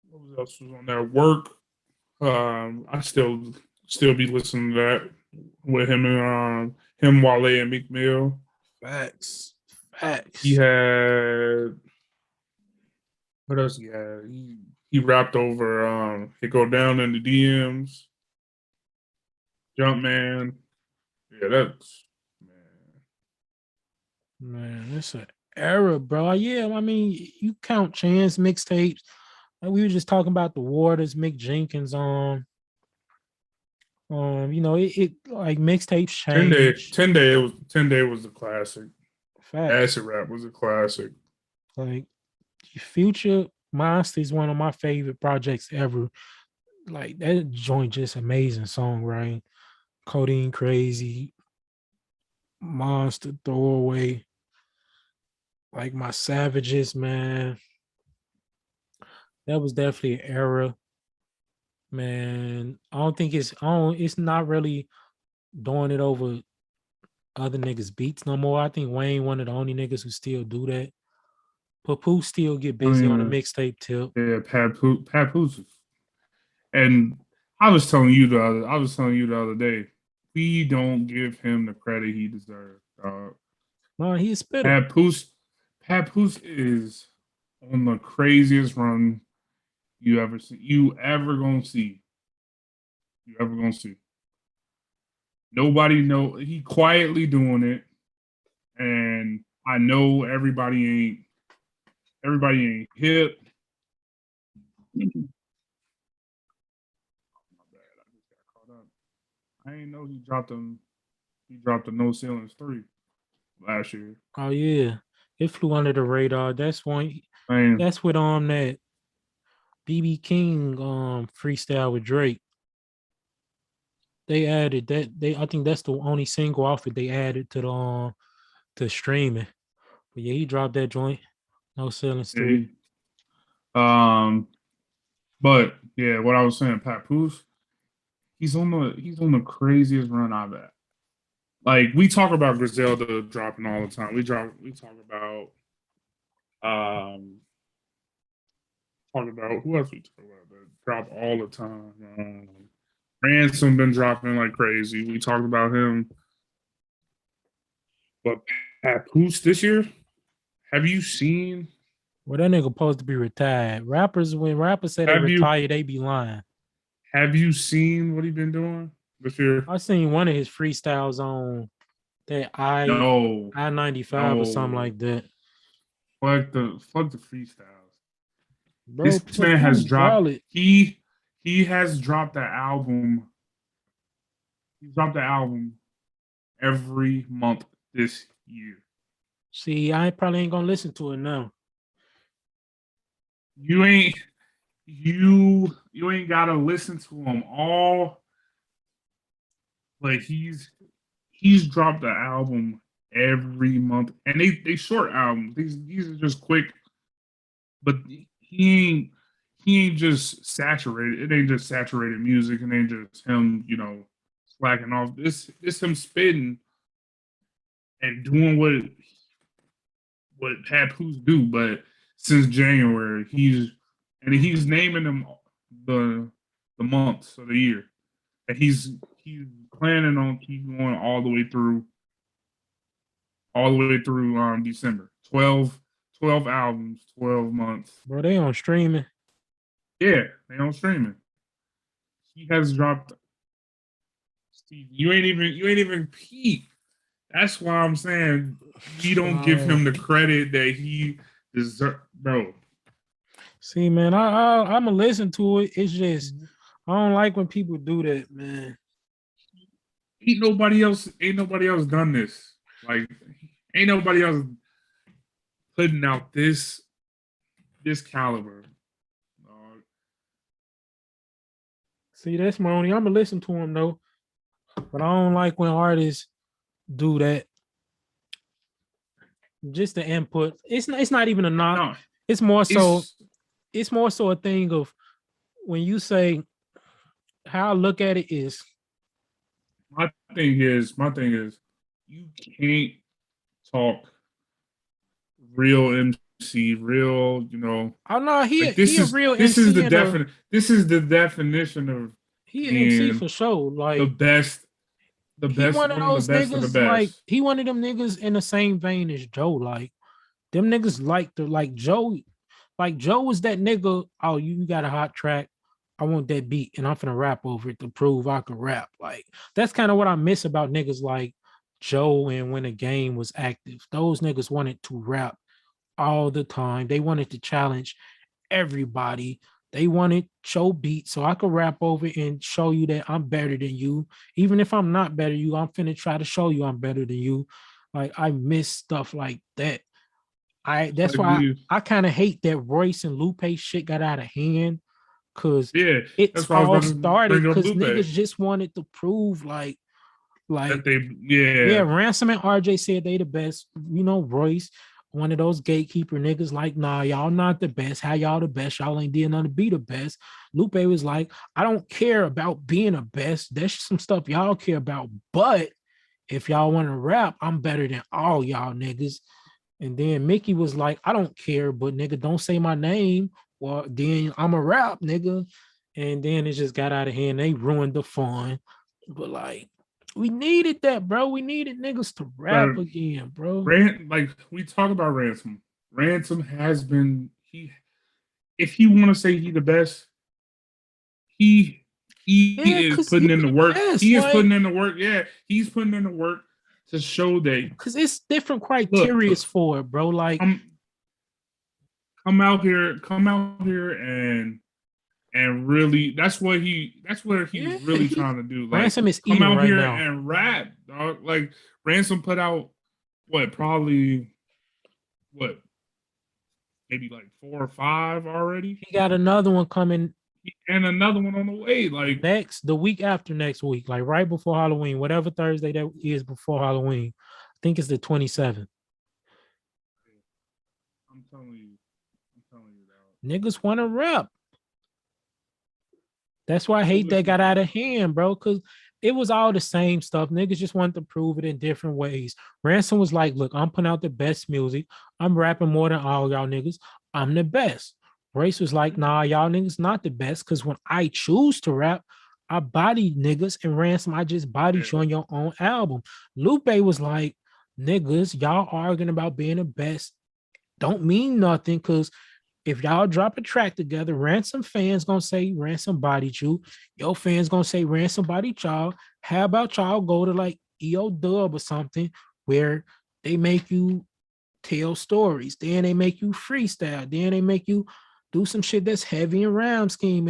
what else was on that work? I still be listening to that with him and him, Wale, and Meek Mill. Facts. He Facts. had what else he had? He rapped over It Go Down in the DMs, Jumpman. Yeah, that's Man, it's an era, bro. Yeah, I mean, you count Chance mixtapes. Like we were just talking about the Waters, Mick Jenkins it like mixtapes 10 day. change. 10 day was a classic. Facts. Acid rap was a classic. Like Future Monster is one of my favorite projects ever. Like that joint just amazing songwriting. Codeine Crazy, Monster Throwaway, like my Savages, man. That was definitely an era, man. It's not really doing it over other niggas' beats no more. I think Wayne one of the only niggas who still do that. Papoose still get I don't busy on the even. mixtape tip. Yeah, Papoose. And I was telling you the other day, we don't give him the credit he deserves. No, he a spitter. Papoose, Papoose is on the craziest run you ever gonna see. You ever gonna see. Nobody know he quietly doing it, and I know everybody ain't hip. My bad, I just got caught up. I ain't know he dropped the No Ceilings 3 last year. Oh yeah. It flew under the radar. That's one Man, that's with that BB King freestyle with Drake. They added that I think that's the only single off it they added to streaming. But yeah, he dropped that joint. No ceilings yeah, 3. um, but yeah, what I was saying, Papoose, he's on the craziest run I've had. Like we talk about Griselda dropping all the time. We um talk about who else we talk about that drop all the time. Ransom been dropping like crazy. We talked about him, but Papoose this year. Have you seen? Well, that nigga supposed to be retired. When rappers say they Have you retired, they be lying. have you seen what he been doing this year? I seen one of his freestyles on that No, I-95 or something no. like that. Fuck the freestyles. Bro, This man has Papoose dropped. ballad. He has dropped the album. He's dropped the album every month this year. See, I probably ain't gonna listen to it now. You ain't you ain't gotta listen to him all. Like he's dropped the album every month, and they short albums. These are just quick, but he ain't just saturated. It ain't just saturated music. It ain't just him, slacking off. This him spitting and doing what Papoose do. But since January, he's naming them the months of the year, and he's planning on keeping going all the way through December. 12 albums, 12 months. Bro, they on streaming. Yeah, they on streaming. He has dropped. Steve, you ain't even peep. That's why I'm saying we don't give him the credit that he deserves, bro. See, man, I'm gonna listen to it. It's just I don't like when people do that, man. Ain't nobody else done this. Like, ain't nobody else putting out this. this caliber. See, that's my only. I'm gonna listen to him though, but I don't like when artists do that. Just the input. It's not even a knock. No, It's more so. it's It's more so a thing of when you say how I look at it is my thing is you can't talk real MC, real, oh no, like he a real MC and this is the definition of he an MC being for sure. the Like best, he one of one of the those best of the niggas, like best. he one of them niggas in the same vein as Joe. Like them niggas like Joe was that nigga. Oh, you got a hot track. I want that beat, and I'm finna rap over it to prove I can rap. Like that's kind of what I miss about niggas like Joe and when the game was active. Those niggas wanted to rap all the time. They wanted to challenge everybody. They wanted show beats so I could rap over it and show you that I'm better than you. Even if I'm not better than you, I'm finna try to show you I'm better than you. Like I miss stuff like that. It's That's like why I kind of hate that Royce and Lupe shit got out of hand because yeah, it's that's why I was all about to started bring up because Lupe. niggas just wanted to prove like That they, yeah, yeah, Ransom and RJ said they the best. You know, Royce, one of those gatekeeper niggas, like, nah, y'all not the best. How y'all the best? Y'all ain't did nothing to be the best. Lupe was like, I don't care about being the best. That's some stuff y'all care about. But if y'all want to rap, I'm better than all y'all niggas. And then Mickey was like, I don't care, but nigga, don't say my name. Well, then I'm a rap, nigga. And then it just got out of hand. They ruined the fun. But like, we needed that, bro. We needed niggas to but rap again, bro. like we talk about Ransom. Ransom has been if you want to say he the best, he Yeah, is cause putting he in the the work. best. He is Like, putting in the work. Yeah, he's putting in the work to show that cause it's different look, criteria for it, bro. Like, come come out here and really that's what he was yeah, really trying to do. Like Ransom is come eating out right here now. and rap, dog. Like Ransom put out what probably what maybe like 4 or 5 already, He got another one coming and another one on the way. Like the week after next week, like right before Halloween, whatever Thursday that is before Halloween. I think it's the 27th. I'm telling you, I'm telling you that. Niggas want to rap. That's why I I will hate that listen got to out it of though. hand, bro. Cause it was all the same stuff. Niggas just wanted to prove it in different ways. Ransom was like, look, I'm putting out the best music. I'm rapping more than all y'all niggas. I'm the best. Race was like, nah, y'all niggas not the best. Cause when I choose to rap, I body niggas and Ransom, I just bodied Yeah, you on your own album. Lupe was like, niggas, y'all arguing about being the best. Don't mean nothing because if y'all drop a track together, Ransom fans gonna say Ransom bodied you. Your fans gonna say Ransom bodied y'all. How about y'all go to like EO Dub or something where they make you tell stories, then they make you freestyle, then they make you do some shit that's heavy and rhyme scheming.